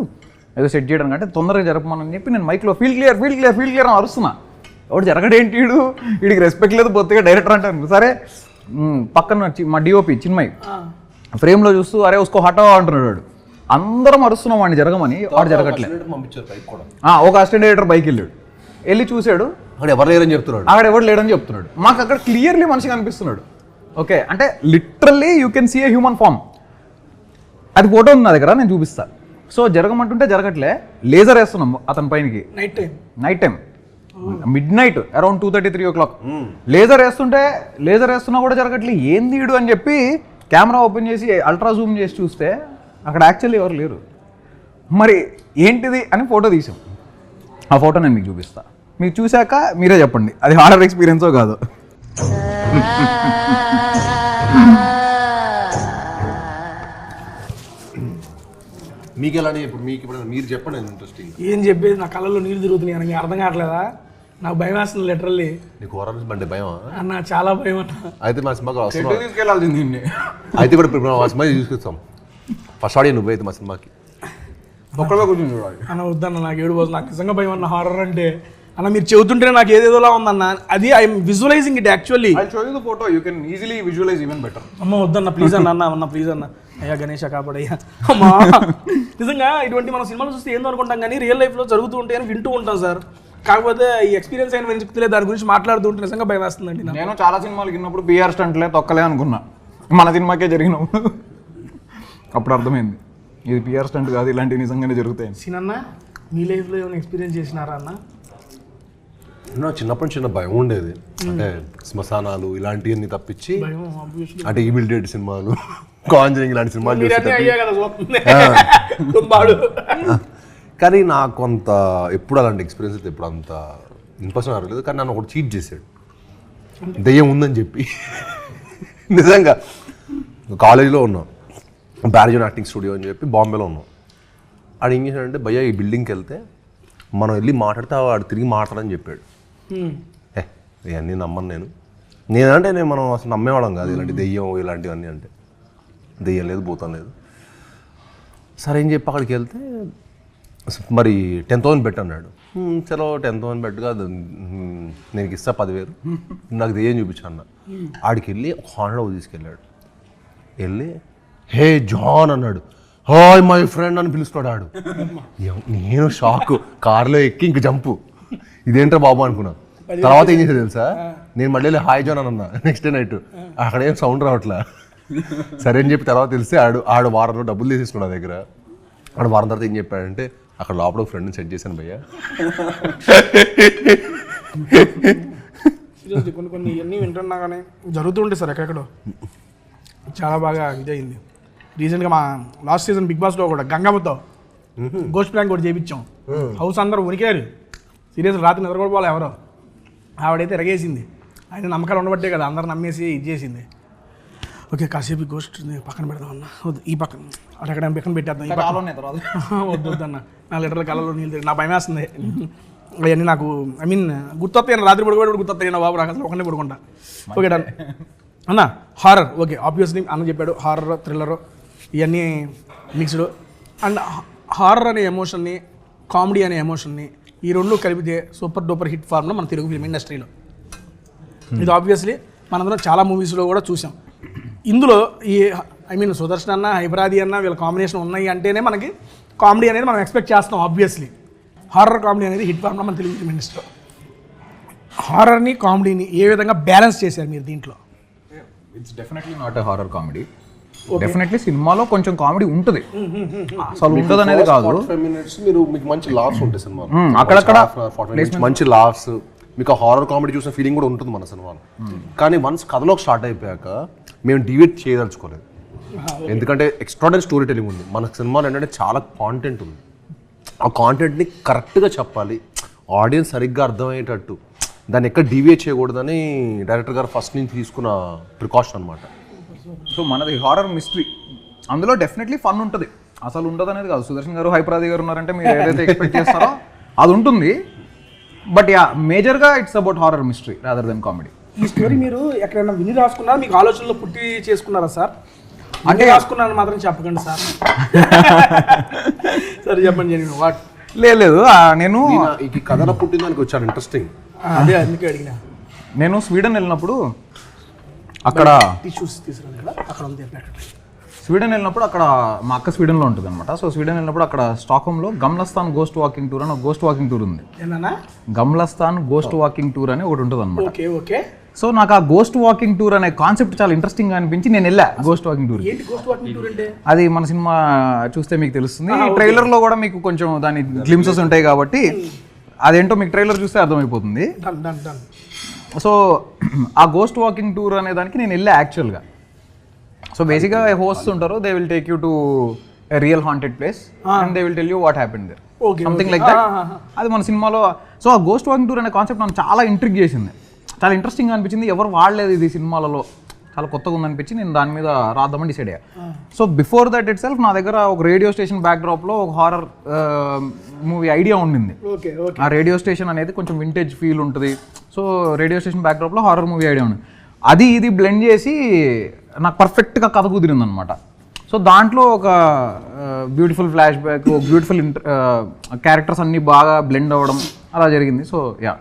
ఏదో సెట్ చేయడానికి, అంటే తొందరగా జరపమని చెప్పి నేను మైక్లో ఫీల్డ్ క్లియర్ అని అరుస్తున్నా. ఎవడు జరగడేంటి, వీడికి రెస్పెక్ట్ లేదు బొత్తిగా డైరెక్టర్ అంటాను. సరే పక్కన మా డిఓపి చిన్మయ్ ఫ్రేమ్లో చూస్తూ అరే ఉస్కో హటావా అంటున్నాడు. వాడు అందరం అరుస్తున్నాం వాడిని జరగమని, వాడు జరగట్లేదు. ఒక అసిస్టెంట్ డైరెక్టర్ బైక్ వెళ్ళి చూశాడు, అక్కడ ఎవరు లేరని చెప్తున్నాడు. అక్కడ ఎవరు లేడని చెప్తున్నాడు. మాకు అక్కడ క్లియర్లీ మనిషి కనిపిస్తున్నాడు. ఓకే, అంటే literally you can see a human form. అది ఫోటో ఉంది నా దగ్గర, నేను చూపిస్తా. సో జరగమంటుంటే జరగట్లే, లేజర్ వేస్తున్నాం అతని పైనకి night time mid night around 2:30, 3 o'clock. Laser వేస్తున్నా కూడా జరగట్లే, ఏంది వీడు అని చెప్పి కెమెరా ఓపెన్ చేసి అల్ట్రా జూమ్ చేసి చూస్తే అక్కడ యాక్చువల్లీ ఎవరు లేరు. మరి ఏంటిది అని ఫోటో తీసాం. ఆ ఫోటో నేను మీకు చూపిస్తా, మీరు చూశాక మీరే చెప్పండి అది హారర్ ఎక్స్పీరియన్సో కాదు. మీకు ఎలా ఇప్పుడు మీరు చెప్పండి ఇంట్రెస్టింగ్. ఏం చెప్పేది, నా కళ్ళల్లో నీళ్ళు తిరుగుతున్నాయి అన్న, మీకు అర్థం కావట్లేదా? నాకు భయం వేస్తుంది లిటరల్లీ. నీకు హొరర్ అంటే భయం అన్న? చాలా భయం అన్న. అయితే మా సినిమాకి తీసుకెళ్ళాల్సింది. అయితే కూడా ఇప్పుడు మా సినిమా తీసుకొస్తాం. ఫస్ట్ ఆడియో నువ్వు అయితే మా సినిమాకి ఒక్కడే కూర్చొని చూడాలి అన్న. వద్దన్న, నాకు ఏడు పోదు, నాకు నిజంగా భయం అన్న హారర్ అంటే. అన్న మీరు చెబుతుంటే నాకు ఏదేదోలా ఉందన్న, అది I'm visualizing it actually. Photo you can easily visualize even better. అమ్మ వద్దన్న ప్లీజ్ అన్న ప్లీజ్ అన్న. అయ్యా గణేష కాపాడయ్యా అమ్మా. నిజంగా ఇటువంటి మనం సినిమాలు చూస్తే ఏందో అనుకుంటాం కానీ రియల్ లైఫ్లో జరుగుతూ ఉంటాయని వింటూ ఉంటాం సార్. కాకపోతే ఈ ఎక్స్పీరియన్స్ అయిన వెంచుకులే దాని గురించి మాట్లాడుతూ ఉంటే నిజంగా భయం వేస్తుందండి. నేను చాలా సినిమాలు విన్నప్పుడు పిఆర్ స్టంట్లే తొక్కలే అనుకున్నా, మన సినిమాకే జరిగినప్పుడు అప్పుడు అర్థమైంది ఇది పిఆర్ స్టంట్ కాదు, ఇలాంటివి నిజంగానే జరుగుతాయి. సినన్న మీ లైఫ్లో ఏమైనా ఎక్స్పీరియన్స్ చేసినారా అన్న? చిన్నప్పటి చిన్న భయం ఉండేది, అంటే శ్మశానాలు ఇలాంటివన్నీ తప్పించి, భయం obviously. అంటే ఈవిల్ డెడ్ సినిమాలు, కాంజరింగ్ ఇలాంటి సినిమాలు మీరన్నీ చూస్తే అయ్యే కదా చూస్తుంది. తుంబాడు. కానీ నాకు అంత ఎప్పుడు అలాంటి ఎక్స్పీరియన్స్ అయితే ఎప్పుడు అంత ఇంప్రెషన్ అవ్వలేదు. కానీ నన్ను ఒకటి చీట్ చేశాడు, దెయ్యం ఉందని చెప్పి. నిజంగా కాలేజీలో ఉన్నాం, బ్యారిజన్ యాక్టింగ్ స్టూడియో అని చెప్పి బాంబేలో ఉన్నాం. ఆడు ఏం చేశాడంటే, భయ్యా ఈ బిల్డింగ్కి వెళ్తే మనం వెళ్ళి మాట్లాడితే వాడు తిరిగి మాట్లాడని చెప్పాడు. ఇవన్నీ నమ్మను నేనంటే మనం అసలు నమ్మేవాళ్ళం కాదు ఇలాంటి దెయ్యం ఇలాంటివన్నీ. అంటే దెయ్యం లేదు, భూతం లేదు. సరే ఏం చెప్పి అక్కడికి వెళ్తే మరి 10,000 బెట్ అన్నాడు. చలో 10,000 బెట్ కాదు, నేను ఇస్తా 10,000, నాకు దెయ్యం చూపించా అన్న. ఆడికి వెళ్ళి హాండ్లో తీసుకెళ్ళాడు. వెళ్ళి హే జాన్ అన్నాడు. హాయ్ మై ఫ్రెండ్ అని పిలుస్తున్నాడు ఆడు. నేను షాక్, కార్లో ఎక్కి ఇంక జంపు, ఇదేంట్రా బాబు అనుకున్నా. తర్వాత ఏం చేసేది తెలుసా, నేను మళ్ళీ హాయ్ జాన్ అని అన్నా. నెక్స్ట్ డే నైట్ అక్కడ ఏం సౌండ్ రావట్లే. సరే అని చెప్పి తర్వాత తెలిస్తే ఆడు వారంలో డబ్బులు తీసేసుకున్నా దగ్గర. ఆడు వారం తర్వాత ఏం చెప్పాడంటే, అక్కడ లోపల ఫ్రెండ్ని సెట్ చేశాను భయ్యా. కొన్ని ఇవన్నీ వింటున్నా కానీ జరుగుతుంటే సార్ ఎక్కడెక్కడో చాలా బాగా ఇదయింది. రీసెంట్గా మా లాస్ట్ సీజన్ బిగ్ బాస్లో కూడా గంగమ్మతో గోస్ట్ ప్లాంక్ కూడా చేయించాం. హౌస్ అందరూ ఉనికారు, సీరియస్ రాత్రి నిద్రపోవాలి ఎవరో. ఆవిడైతే ఎరగేసింది. ఆయన నమ్మకాలు ఉండబట్టే కదా అందరు నమ్మేసి ఇది చేసింది. ఓకే కాసేపు గోస్ట్ పక్కన పెడదామన్నా, వద్దు ఈ పక్కన అక్కడ పక్కన పెట్టేద్దాం, ఈ పక్కన వద్దు వద్దన్న. నా లీటర్ల కళ్ళలో నీళ్ళు తిరిగి నా భయం వేస్తుంది. అవన్నీ నాకు ఐ మీన్ గుర్తొస్తాయి, రాత్రి పడుకోవడం గుర్తొస్తాయి నా బాబు, నాకు అసలు ఒకనే పడుకుంటా. ఓకే డన్ అన్న. హారర్ ఓకే ఆబ్వియస్లీ అన్న చెప్పాడు, హారర్ థ్రిల్లర్ ఇవన్నీ మిక్స్డ్. అండ్ హారర్ అనే ఎమోషన్ని, కామెడీ అనే ఎమోషన్ని ఈ రెండు కలిపితే సూపర్ డూపర్ హిట్ ఫార్మ్లో మన తెలుగు ఫిల్మ్ ఇండస్ట్రీలో. ఇది ఆబ్వియస్లీ మనందరం చాలా మూవీస్లో కూడా చూసాం. ఇందులో ఈ ఐ మీన్ సుదర్శన్ అన్న, హైపరాది అన్న వీళ్ళ కాంబినేషన్ ఉన్నాయి అంటేనే మనకి కామెడీ అనేది మనం ఎక్స్పెక్ట్ చేస్తాం. ఆబ్వియస్లీ హారర్ కామెడీ అనేది హిట్ ఫార్మ్లో మన తెలుగు ఫిల్మ్ ఇండస్ట్రీలో. హారర్ని కామెడీని ఏ విధంగా బ్యాలెన్స్ చేశారు మీరు దీంట్లో? It's definitely not a horror comedy. Definitely సినిమాలో కొంచెం కామెడీ ఉంటుంది, అసలు ఉంటుంది అనేది కాదు. 45 minutes మీకు మంచి లాఫ్స్ ఉంటాయి సినిమాలో, అక్కడక్కడ మంచి లాఫ్స్, మీకు హారర్ కామెడీ చూసిన ఫీలింగ్ కూడా ఉంటుంది మన సినిమాలో. కానీ వన్స్ కథలోకి స్టార్ట్ అయిపోయాక మేము డివేట్ చేయదలుచుకోలేదు, ఎందుకంటే ఎక్స్ట్రాడనరీ స్టోరీ టెలింగ్ ఉంది మన సినిమాలో. ఏంటంటే చాలా కాంటెంట్ ఉంది, ఆ కాంటెంట్ని కరెక్ట్గా చెప్పాలి, ఆడియన్స్ సరిగ్గా అర్థమయ్యేటట్టు, దాన్ని ఎక్కడ డివియేట్ చేయకూడదని డైరెక్టర్ గారు ఫస్ట్ నుంచి తీసుకున్న ప్రికాషన్ అనమాట. సో మనది హారర్ మిస్టరీ, అందులో డెఫినెట్లీ ఫన్ ఉంటుంది, అసలు ఉండదు అనేది కాదు. సుదర్శన్ గారు, హైపరాది గారు ఉన్నారంటే మీరు ఏదైతే ఎక్స్పెక్ట్ చేస్తారో అది ఉంటుంది. బట్ యా మేజర్గా it's about horror mystery rather than comedy. ఈ స్టోరీ మీరు ఎక్కడైనా విని రాసుకున్నారా, మీకు ఆలోచనలో పుట్టి చేసుకున్నారా సార్? అంటే రాసుకున్నారని మాత్రం చెప్పకండి సార్. సరే చెప్పండి. వాట్ లేదు నేను ఈ కథలో పుట్టిందానికి వచ్చాను ఇంట్రెస్టింగ్. అదే అందుకే అడిగినా. నేను స్వీడన్ వెళ్ళినప్పుడు అక్కడ టిష్యూస్ తీసుకురాను కదా, అక్కడ ఉంది. స్వీడన్ వెళ్ళినప్పుడు అక్కడ మా అక్క స్వీడన్లో ఉంటుంది అనమాట. సో స్వీడన్ వెళ్ళినప్పుడు అక్కడ స్టాక్హోమ్లో గమ్లస్థాన్ గోస్ట్ వాకింగ్ టూర్ అని ఒక గోస్ట్ వాకింగ్ టూర్ ఉంది. గమ్లస్థాన్ గోస్ట్ వాకింగ్ టూర్ అని ఒకటి ఉంటుంది అనమాట. ఓకే. సో నాకు ఆ గోస్ట్ వాకింగ్ టూర్ అనే కాన్సెప్ట్ చాలా ఇంట్రెస్టింగ్ గా అనిపించి నేను వెళ్ళా గోస్ట్ వాకింగ్ టూర్. అది మన సినిమా చూస్తే మీకు తెలుస్తుంది. ట్రైలర్ లో కూడా మీకు కొంచెం దాని గ్లిమ్సెస్ ఉంటాయి కాబట్టి అదేంటో మీకు ట్రైలర్ చూస్తే అర్థమైపోతుంది. సో ఆ గోస్ట్ వాకింగ్ టూర్ అనే దానికి నేను వెళ్ళా యాక్చువల్గా. సో బేసిక్గా హోస్ట్ ఉంటారు, they will take you to a real haunted place and they will tell you what happened there, something like that. అది మన సినిమాలో. సో ఆ గోస్ట్ వాకింగ్ టూర్ అనే కాన్సెప్ట్ నాకు చాలా ఇంట్రిగ్ చేసింది, చాలా ఇంట్రెస్టింగ్ అనిపించింది. ఎవరు వాడలేదు ఇది సినిమాలలో, చాలా కొత్తగా ఉందనిపించి నేను దాని మీద రాద్దామని డిసైడ్ అయ్యా. So before that it self నా దగ్గర ఒక రేడియో స్టేషన్ బ్యాక్డ్రాప్లో ఒక హారర్ మూవీ ఐడియా ఉండింది. ఆ రేడియో స్టేషన్ అనేది కొంచెం వింటేజ్ ఫీల్ ఉంటుంది. సో రేడియో స్టేషన్ బ్యాక్డ్రాప్లో హారర్ మూవీ ఐడియా ఉంది. అది ఇది బ్లెండ్ చేసి నాకు పర్ఫెక్ట్గా కథ కుదిరింది అనమాట. సో దాంట్లో ఒక beautiful flashback, beautiful characters అన్నీ బాగా బ్లెండ్ అవ్వడం అలా జరిగింది. సో యా,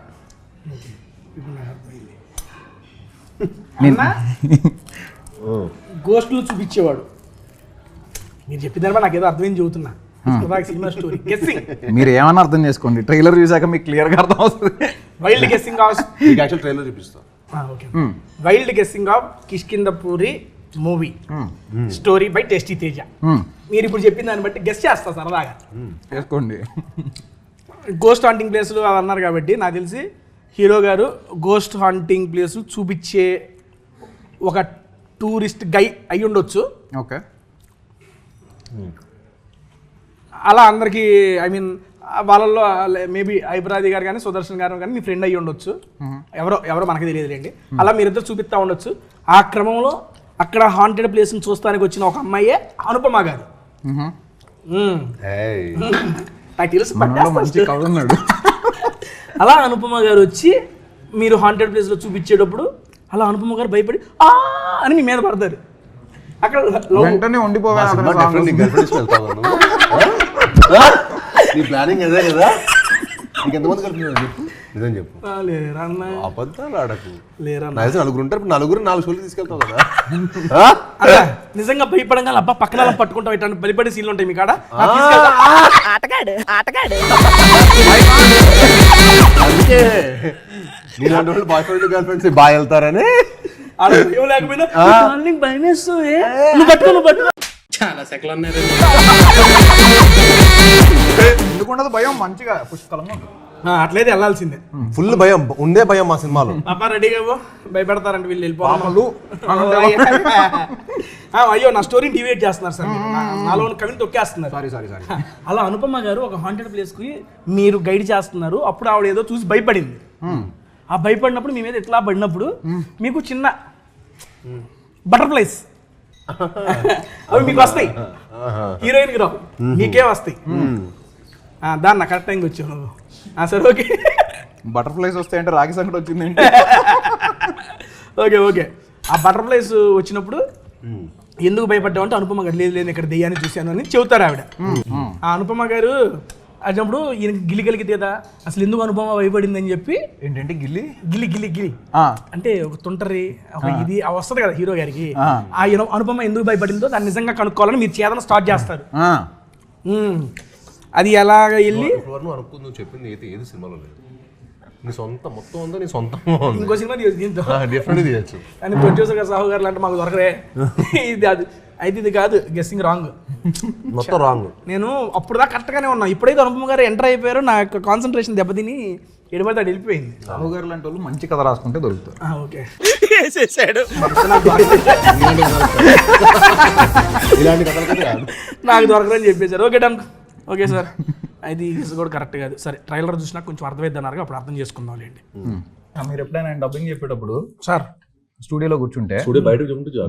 గోస్ట్లు చూపించేవాడు. మీరు చెప్పిన తర్వాత నాకు ఏదో అర్థమైంది చెబుతున్నా. సినిమా స్టోరీ గెస్సింగ్ మీరు ఏమన్నా అర్థం చేసుకోండి, ట్రైలర్ చూసాక మీకు క్లియర్గా అర్థం అవుతుంది. వైల్డ్ గెస్సింగ్ ఆఫ్ ట్రైలర్ చూపిస్తా. Wild guessing of Kishkindhapuri movie story by tasty Teja. మీరు ఇప్పుడు చెప్పిన దాన్ని బట్టి గెస్ చేస్తా సరదాగా చేసుకోండి. గోస్ట్ హాంటింగ్ ప్లేస్లు అది అన్నారు కాబట్టి నాకు తెలిసి హీరో గారు గోస్ట్ హాంటింగ్ ప్లేస్ చూపించే ఒక టూరిస్ట్ గై అయి ఉండొచ్చు. ఓకే. అలా అందరికీ ఐ మీన్ వాళ్ళల్లో మేబీ ఐబ్రాది గారు కానీ సుదర్శన్ గారు కానీ మీ ఫ్రెండ్ అయ్యి ఉండొచ్చు. ఎవరో మనకి తెలియదులేండి. అలా మీరిద్దరు చూపిస్తూ ఉండొచ్చు. ఆ క్రమంలో అక్కడ హాంటెడ్ ప్లేస్ని చూస్తానికి వచ్చిన ఒక అమ్మాయే అనుపమ గారు. నాకు తెలుసు అలా అనుపమ గారు వచ్చి మీరు హాంటెడ్ ప్లేస్లో చూపించేటప్పుడు అలా అనుపమ గారు భయపడి ఆ అని మీ మీద పడతారు. అక్కడ వెంటనే ప్లానింగ్ అదే కదా. ఇంకెంతమంది కలిపి చెప్పు, నిజం చెప్పు. అబద్ధాలు ఆడకు. నలుగురు ఉంటారు, నలుగురు 4 షోలు తీసుకెళ్తావు కదా. నిజంగా భయపడంగా అబ్బా పక్కన పట్టుకుంటాం ఇట్లాంటి బలిపడే సీన్లు ఉంటాయి మీ కాడ. అందుకే నీలాంటి వాళ్ళు బాయ్ ఫ్రెండ్ గర్ల్ ఫ్రెండ్స్ బాగా వెళ్తారని లేకపోయినా చాలా సెకలు అన్నారు. ఎందుకుండదు భయం, మంచిగా పుష్కలంగా ఉంటుంది. అట్లయితే వెళ్ళాల్సిందే. ఫుల్ భయం ఉండే భయం మా సినిమాలో. పాప రెడీగా భయపడతారంటే వీళ్ళు వెళ్ళిపోవాలి. అయ్యో నా స్టోరీని డివేట్ చేస్తున్నారు సార్, నాలో కవిని తొక్కేస్తున్నారు. సారీ. అలా అనుపమ గారు ఒక హాంటెడ్ ప్లేస్కి మీరు గైడ్ చేస్తున్నారు. అప్పుడు ఆవిడ ఏదో చూసి భయపడింది. ఆ భయపడినప్పుడు మీ మీద ఎట్లా పడినప్పుడు మీకు చిన్న బటర్ఫ్లైస్ అవి మీకు వస్తాయి, హీరోయిన్కి రావు, మీకే వస్తాయి. దాన్ని నా కరెక్ట్ టైంకి వచ్చావు నువ్వు. సరే ఓకే. బటర్ఫ్లైస్ వస్తాయంటే రాగి సంకట వచ్చిందంటే ఓకే. ఆ బటర్ఫ్లైస్ వచ్చినప్పుడు ఎందుకు భయపడ్డావు అంటే అనుపమ గారు లేదు ఇక్కడ దెయ్యాన్ని చూశాను అని చెబుతారు ఆవిడ. ఆ అనుపమ గారు అప్పుడు ఈయన గిలి కలిగితేదా అసలు ఎందుకు అనుపమ భయపడింది అని చెప్పి ఏంటంటే గిలి అంటే ఒక తుంటరి ఒక ఇది వస్తుంది కదా హీరో గారికి. ఆ అనుపమ ఎందుకు భయపడిందో దాన్ని నిజంగా కనుక్కోవాలని మీరు చేతన స్టార్ట్ చేస్తారు. అది ఎలాగ వెళ్ళి నువ్వు చెప్పింది ఏది సినిమాలో లేదు, నీ సొంత మొత్తం ఉందో నీ సొంతం. ఇంకో సినిమా దీంతో డిఫరెంట్ తీయచ్చు కానీ ప్రొడ్యూసర్ గారు సాహు గారు అంటే మాకు దొరకరే. ఇది అది అయితే ఇది కాదు, గెస్సింగ్ రాంగ్, మొత్తం రాంగ్. నేను అప్పుడు దాకా కరెక్ట్గానే ఉన్నా. ఇప్పుడైతే అనుపమ గారు ఎంటర్ అయిపోయారు, నా యొక్క కాన్సన్ట్రేషన్ దెబ్బతిని ఎడిపడితే అది వెళ్ళిపోయింది. సాహు గారు లాంటి వాళ్ళు మంచి కథ రాసుకుంటే దొరుకుతారు. ఓకే ఇలాంటి కథలు నాకు దొరకదని చెప్పేశారు. Okay done. ఓకే సార్, అయితే ఇది కూడా కరెక్ట్ కాదు. సరే ట్రైలర్ చూసినా కొంచెం అర్థమైద్ది అన్నారు, అప్పుడు అర్థం చేసుకుందాం లేండి. మీరు ఎప్పుడైనా డబ్బింగ్ చెప్పేటప్పుడు సార్ స్టూడియోలో కూర్చుంటే బయట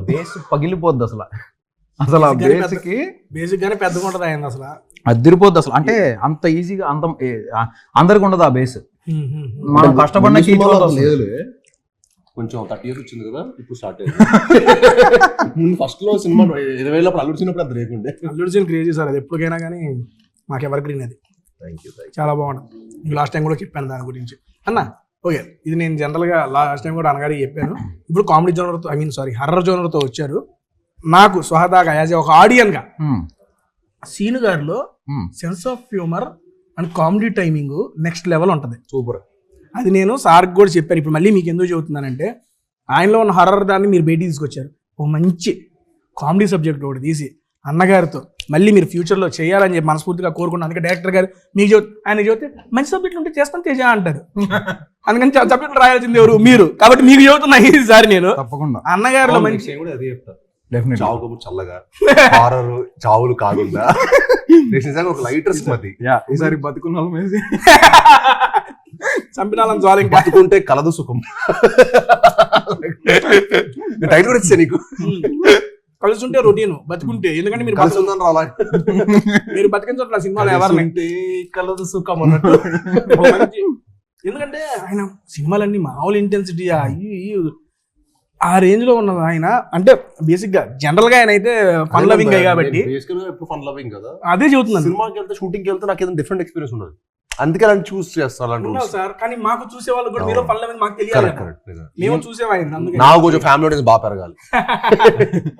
బేస్ పగిలిపోద్ది అసలు ఆ బేసిక్ గానే పెద్దగా ఉంటుంది అయింది అసలు అదిరిపోద్ది అసలు. అంటే అంత ఈజీగా అంత అందరికి ఉండదు ఆ బేస్. మనం కష్టపడిన కొంచెం 30 years వచ్చింది కదా, ఇప్పుడు స్టార్ట్ అయ్యింది. ఫస్ట్ లో సినిమా 20,000 అల్లుడు చిన్నప్పుడు అది లేకుండే. అల్లుడు చిన్న క్రేజీ సార్, అది ఎప్పటికైనా కానీ మాకు ఎవరి గ్రీన్ అది. చాలా బాగుంటుంది. లాస్ట్ టైం కూడా చెప్పాను దాని గురించి అన్న. ఓకే, ఇది నేను జనరల్గా లాస్ట్ టైం కూడా అనగానే చెప్పాను. ఇప్పుడు కామెడీ జోనర్తో హర్రర్ జోనర్తో వచ్చారు. నాకు స్వహదాగా యాజ్ ఒక ఆడియన్గా సీను గారిలో sense of humour and comedy timing next level ఉంటుంది. సూపర్. అది నేను సార్కి కూడా చెప్పాను. ఇప్పుడు మళ్ళీ మీకు ఎందుకు చెబుతున్నానంటే ఆయనలో ఉన్న హర్రర్ దాన్ని మీరు బయటికి తీసుకొచ్చారు. ఓ మంచి కామెడీ సబ్జెక్ట్ ఒకటి తీసి అన్నగారితో మళ్ళీ మీరు ఫ్యూచర్లో చేయాలని చెప్పి మనస్ఫూర్తిగా కోరుకున్నాను. అందుకే డైరెక్టర్ గారు మీకు ఆయన చెబితే మంచి సబ్జెక్టులు ఉంటే చేస్తాను తేజ అంటారు. అందుకని సబ్జెక్టులు రాయాల్సింది ఎవరు మీరు, కాబట్టి మీకు చెబుతున్నా ఈసారి నేను తప్పకుండా అన్నగారిలో మంచి అదే చెప్తా, డెఫినెట్ చావు కబుర్ చల్లగా, హారర్ చావులు కాకుండా నిజంగా ఒక లైటర్ మతి. ఈసారి బతుకున్న వాళ్ళం వేసి చంపినాలని చాలు ఇంకా బతుకుంటే కలదు సుఖం. టైటిల్ కూడా ఇచ్చా నీకు. కలుసుంటే రొటీన్, బతుకుంటే ఎందుకంటే మీరు కలిసి ఉందని రాలా, మీరు బతికించట్ల సినిమాలు ఎవరిని కలదు సుఖం అన్నట్టు. ఎందుకంటే ఆయన సినిమాలన్నీ మామూలు ఇంటెన్సిటీ ఆ రేంజ్ లో ఉన్నది ఆయన. అంటే బేసిక్ గా జనరల్ గా ఆయన అయితే ఫన్ లవింగ్ కాబట్టి ఫన్ లవింగ్ కదా, అదే చెబుతున్నాను. సినిమాకి వెళ్తే షూటింగ్కి వెళ్తే నాకు ఏదైనా డిఫరెంట్ ఎక్స్పీరియన్స్ ఉండదు, అందుకే అలాంటి చూస్ చేస్తాను సార్. కానీ మాకు చూసే వాళ్ళు కూడా మీరు ఫన్ లవింగ్ మాకు తెలియాలి, మేము చూసేవాళ్ళు. అందుకే నాకు కొంచెం ఫ్యామిలీ ఆడియన్స్ బాగా పెరగాలి.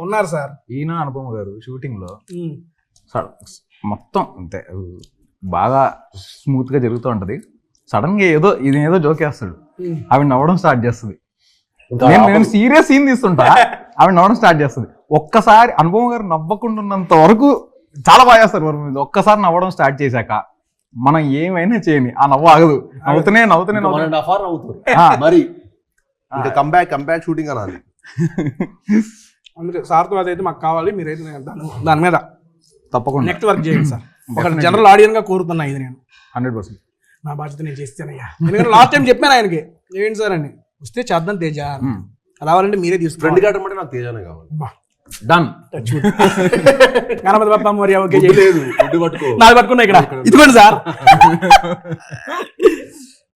ఉన్నారు సార్. ఈయన అనుపమ గారు షూటింగ్ లో మొత్తం అంతే బాగా స్మూత్ గా జరుగుతూ ఉంటది. సడన్ గా ఏదో జోక్ వేస్తాడు, ఆవిడ నవ్వడం స్టార్ట్ చేస్తుంది. నేను సీరియస్ సీన్ తీస్తుంటా, ఆవిడ నవ్వడం స్టార్ట్ చేస్తుంది. ఒక్కసారి అనుపమ గారు నవ్వకుండా ఉన్నంత వరకు చాలా బాగా చేస్తారు వరకు మీద. ఒక్కసారి నవ్వడం స్టార్ట్ చేశాక మనం ఏమైనా చేయని ఆ నవ్వు ఆగదు. నవ్వుతూనే మరి ఇంకా కంబ్యాక్ షూటింగ్ అనాలి. అందుకే సార్తో అదైతే మాకు కావాలి. మీరైతే దాని మీద తప్పకుండా నెక్స్ట్ వర్క్ చేయండి సార్. ఒక జనరల్ ఆడియన్ గా కోరుతున్నా ఇది నేను 100%. నా బాధ్యత నేను చేస్తానయ్యా. ఎందుకంటే లాస్ట్ టైం చెప్పాను ఆయనకి, ఏంటి సార్ అని వస్తే చేద్దాం తేజ, రావాలంటే మీరే ఫ్రెండ్ తీసుకురండి. కావడం నాకు తేజానే కావాలి. డన్. గణపతి బప్ప మరి ఓకే లేదు పట్టుకో, నాది పట్టుకున్నా ఇక్కడ ఇదిగోండి సార్.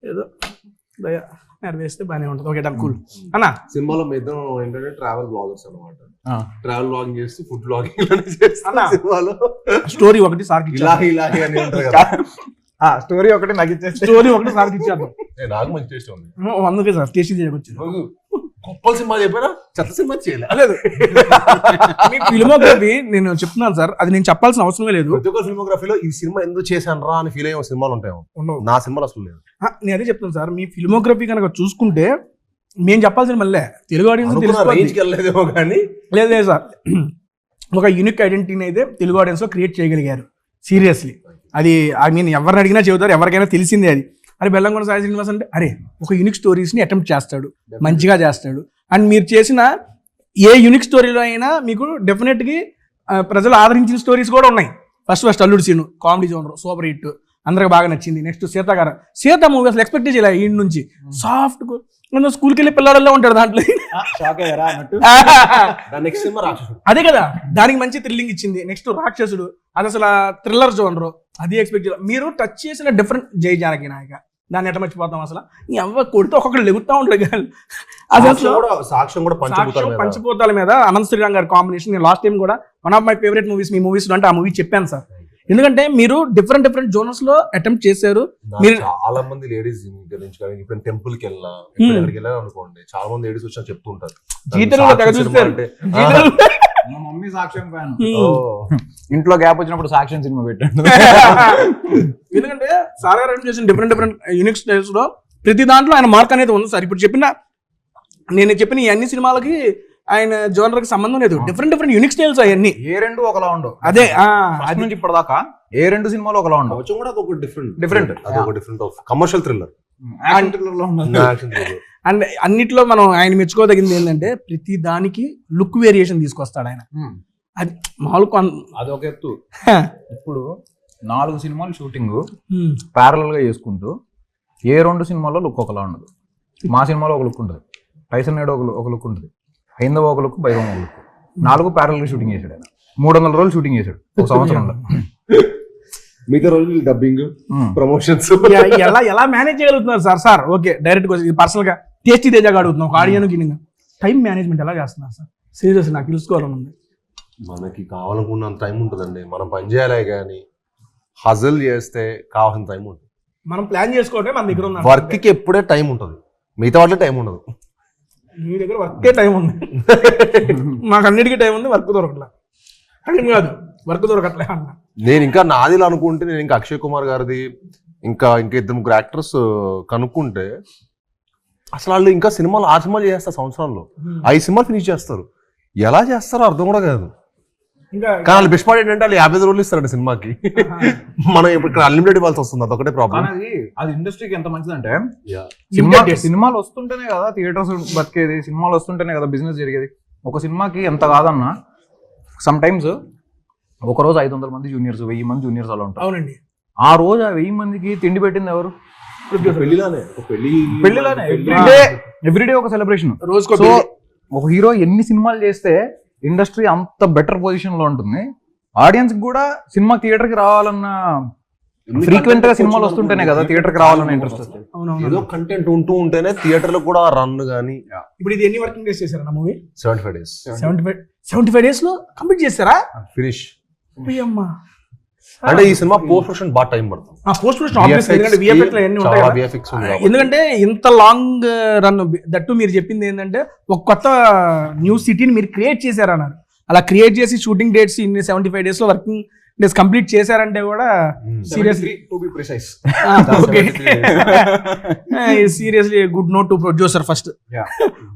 ఏదో దయ వేస్తే బాగానే ఉంటుంది. ఓకే డన్ కూల్ అన్న. సినిమాలో మీ ఇద్దరం ఏంటంటే ట్రావెల్ బ్లాగర్స్ అనమాట. ట్రావెల్ బ్లాగింగ్ చేస్తూ ఫుడ్ బ్లాగింగ్ చేస్తాను. సినిమాలో స్టోరీ ఒకటి సార్కి ఇలాహి అని ఉంటారు కదా, స్టోరీ ఒకటి నాకు ఇచ్చేస్తే స్టోరీ ఒకటి సార్కి ఇచ్చేద్దాం. నాకు మంచి టేస్ట్ ఉంది. అందుకే సార్ టేస్ట్ చేయకొచ్చు. గొప్ప సినిమా చెప్పారా, చెత్త సినిమా చేయలేదు. మీ ఫిల్మోగ్రఫీ నేను చెప్తున్నాను సార్, అది నేను చెప్పాల్సిన అవసరమే లేదు. ప్రతి ఒక్క ఫిల్మోగ్రఫీలో ఈ సినిమా ఎందుకు చేశాను రా అని ఫీల్ అయ్యే సినిమాలు ఉంటాయేమో, నా సినిమాలు అసలు లేదు. నేను అదే చెప్తాను సార్, మీ ఫిల్మోగ్రఫీ కనుక చూసుకుంటే మేము చెప్పాల్సిన మళ్ళీ తెలుగు ఆడియన్స్ కానీ లేదు సార్. ఒక యూనిక్ ఐడెంటిటీని అయితే తెలుగు ఆడియన్స్ లో క్రియేట్ చేయగలిగారు. సీరియస్లీ అది ఎవరిని అడిగినా చెబుతారు, ఎవరికైనా తెలిసిందే అది. అరే బెల్లంకొండ సాయి శ్రీనివాస్ అంటే అరే ఒక యూనిక్ స్టోరీస్ని అటెంప్ట్ చేస్తాడు, మంచిగా చేస్తాడు. అండ్ మీరు చేసిన ఏ యూనిక్ స్టోరీలో అయినా మీకు డెఫినెట్గా ప్రజలు ఆదరించిన స్టోరీస్ కూడా ఉన్నాయి. First Alludu Seenu comedy genre super hit, అందరికి బాగా నచ్చింది. నెక్స్ట్ సీత మూవీ అసలు ఎక్స్పెక్ట్ చేయలే. ఈ నుంచి సాఫ్ట్ స్కూల్కి వెళ్ళి పిల్లడల్లో ఉంటాడు దాంట్లో. అదే కదా, దానికి మంచి థ్రిల్లింగ్ ఇచ్చింది. నెక్స్ట్ రాక్షసుడు, అది అసలు థ్రిల్లర్ జోనర్, అది ఎక్స్పెక్ట్ చేయాలి. మీరు టచ్ చేసిన డిఫరెంట్ జై జానకి నాయక, దాన్ని ఎట్లా మర్చిపోతాం అసలు. ఎవ్వ కొడితే ఒక్కొక్కరు లెగుతా ఉంటాడు. సాక్ష్యం కూడా పంచిపోతాల మీద అనంత్ శ్రీరామ్ గారి కాంబినేషన్. నేను లాస్ట్ టైం కూడా one of my favourite movies me movies అంటే ఆ మూవీ చెప్పాను సార్. ఎందుకంటే మీరు డిఫరెంట్ జోనర్స్ లో అటెంప్ట్ చేశారు. మీరు చాలా మంది లేడీస్ ఇప్పుడు టెంపుల్ కి వెళ్ళినా ఎక్కడికి వెళ్ళాను అనుకోండి, చాలా మంది లేడీస్ వచ్చి చెప్తుంటారు మమ్మీ సాక్ష్యం ఫ్యాన్, ఇంట్లో గ్యాప్ వచ్చినప్పుడు సాక్ష్యం సినిమా పెట్టండి. ఎందుకంటే సార్ గారు చేసిన డిఫరెంట్ యూనిక్ స్టైల్స్ లో ప్రతి దాంట్లో ఆయన మార్క్ అనేది ఉంది సార్. ఇప్పుడు నేను చెప్పిన ఈ అన్ని సినిమాలకి ఆయన జోనర్ కి సంబంధం లేదు. డిఫరెంట్ యూనిక్ స్టైల్స్ అవన్నీ. ఏ రెండు ఒకలా ఉండవు. అదే అది నుంచి ఇప్పటిదాకా ఏ రెండు సినిమాలు ఒకలా ఉండవు. డిఫరెంట్ కమర్షియల్ థ్రిల్లర్ అండ్ అన్నిట్లో మనం ఆయన మెచ్చుకోదగింది ఏంటంటే ప్రతి దానికి లుక్ వేరియేషన్ తీసుకొస్తాడు ఆయన. అది మామూలు అది ఒక ఎత్తు. ఇప్పుడు 4 సినిమాలు షూటింగ్ ప్యారలల్ గా చేసుకుంటూ ఏ 2 సినిమాల్లో లుక్ ఒకలా ఉండదు. మా సినిమాలో ఒక లుక్ ఉంటుంది, టైసన్ నేడు ఒక లుక్ ఉంటుంది, హైందవ ఒక లుక్, బైరం ఒక లుక్. 4 ప్యారలల్ గా షూటింగ్ చేశాడు ఆయన. 300 రోజులు షూటింగ్ చేశాడు ఒక సంవత్సరంలో. మిగతా రోజులు డబ్బింగ్, ప్రమోషన్స్ ఎలా మేనేజ్ చేయగలుగుతున్నారు సార్? ఓకే డైరెక్ట్ పర్సనల్ గా టేస్టీ తేజగా అడుగుతున్నాం. ఒక ఆడియన్ టైం మేనేజ్మెంట్ ఎలా చేస్తున్నారు సార్? సీరియస్ నాకు తెలుసుకోవాలని ఉంది. మనకి కావాలనుకున్నంత టైం ఉంటుందండి, మనం పని చేయాలి. కానీ హజల్ చేస్తే కావాల్సిన టైం ఉంటుంది. మనం ప్లాన్ చేసుకోవటం మన దగ్గర ఉంది. వర్క్ కి ఎప్పుడే టైం ఉంటుంది, మిగతా వాళ్ళకి టైం ఉండదు. నీ దగ్గర వర్కే టైం ఉంది, మాకు అన్నిటికీ టైం ఉంది, వర్క్ దొరకట్లే. టైం కాదు, వర్క్ దొరకట్లే అన్న. నేను ఇంకా నాది అనుకుంటే నేను ఇంకా అక్షయ్ కుమార్ గారిది ఇంకా 2-3 యాక్టర్స్ కనుక్కుంటే అసలు వాళ్ళు ఇంకా సినిమాలు 6 సినిమాలు చేస్తారు సంవత్సరాల్లో, 5 సినిమాలు ఫినిష్ చేస్తారు. ఎలా చేస్తారో అర్థం కూడా కాదు. ఇంకా కానీ వాళ్ళు బెస్ట్ పార్ట్ ఏంటంటే వాళ్ళు 50 రోజులు ఇస్తారండి సినిమాకి. మనం ఇప్పుడు ఇక్కడ అన్లిమిటెడ్ ఇవ్వాల్సి వస్తుంది, అదొకటే ప్రాబ్లం. అది ఇండస్ట్రీకి ఎంత మంచిదంటే Immediate. సినిమాలు వస్తుంటేనే కదా థియేటర్స్ బతికేది, సినిమాలు వస్తుంటేనే కదా బిజినెస్ జరిగేది. ఒక సినిమాకి ఎంత కాదన్నా సమ్ టైమ్స్ ఒక రోజు 500 మంది జూనియర్స్, 1000 మంది జూనియర్స్ అలా ఉంటారు. అవునండి. ఆ రోజు ఆ 1000 మందికి తిండి పెట్టింది ఎవరు? పెళ్లిలానే ఎవ్రీడే ఒక సెలబ్రేషన్. రోజుకో సో ఒక హీరో ఎన్ని సినిమాలు చేస్తే ఇండస్ట్రీ అంత బెటర్ పొజిషన్ లో ఉంటుంది. ఆడియన్స్ కూడా సినిమా థియేటర్ కి రావాలన్న ఫ్రీక్వెంట్ గా సినిమాలు వస్తుంటేనే కదా థియేటర్ కి రావాలన్న ఇంట్రెస్ట్ వస్తుంది. ఏదో కంటెంట్ ఉంటూ ఉంటేనే థియేటర్ లో కూడా రన్ గానీ. ఇప్పుడు ఇది ఎన్ని వర్కింగ్ డేస్ చేశారన్న మూవీ? 75 days 75 days లో కంప్లీట్ చేస్తారా? ఫినిష్. అమ్మా, అంటే ఈ సినిమా పోస్ట్ ప్రొడక్షన్ బాగా టైం పడుతుంది. ఆ పోస్ట్ ప్రొడక్షన్ ఆబ్వియస్లీ, ఎందుకంటే VFX లో అన్ని ఉంటాయి చాలా కదా. VFX ఉంది కాబట్టి. ఎందుకంటే ఇంత లాంగ్ రన్ దట్టు మీరు చెప్పింది ఏంటంటే ఒక కొత్త న్యూ సిటీని మీరు క్రియేట్ చేశారన్నారు. అలా క్రియేట్ చేసి షూటింగ్ డేట్స్ ఇన్ని 75 days లో వర్కింగ్ డేస్ కంప్లీట్ చేశారంటే కూడా seriously seriously good note to producer, first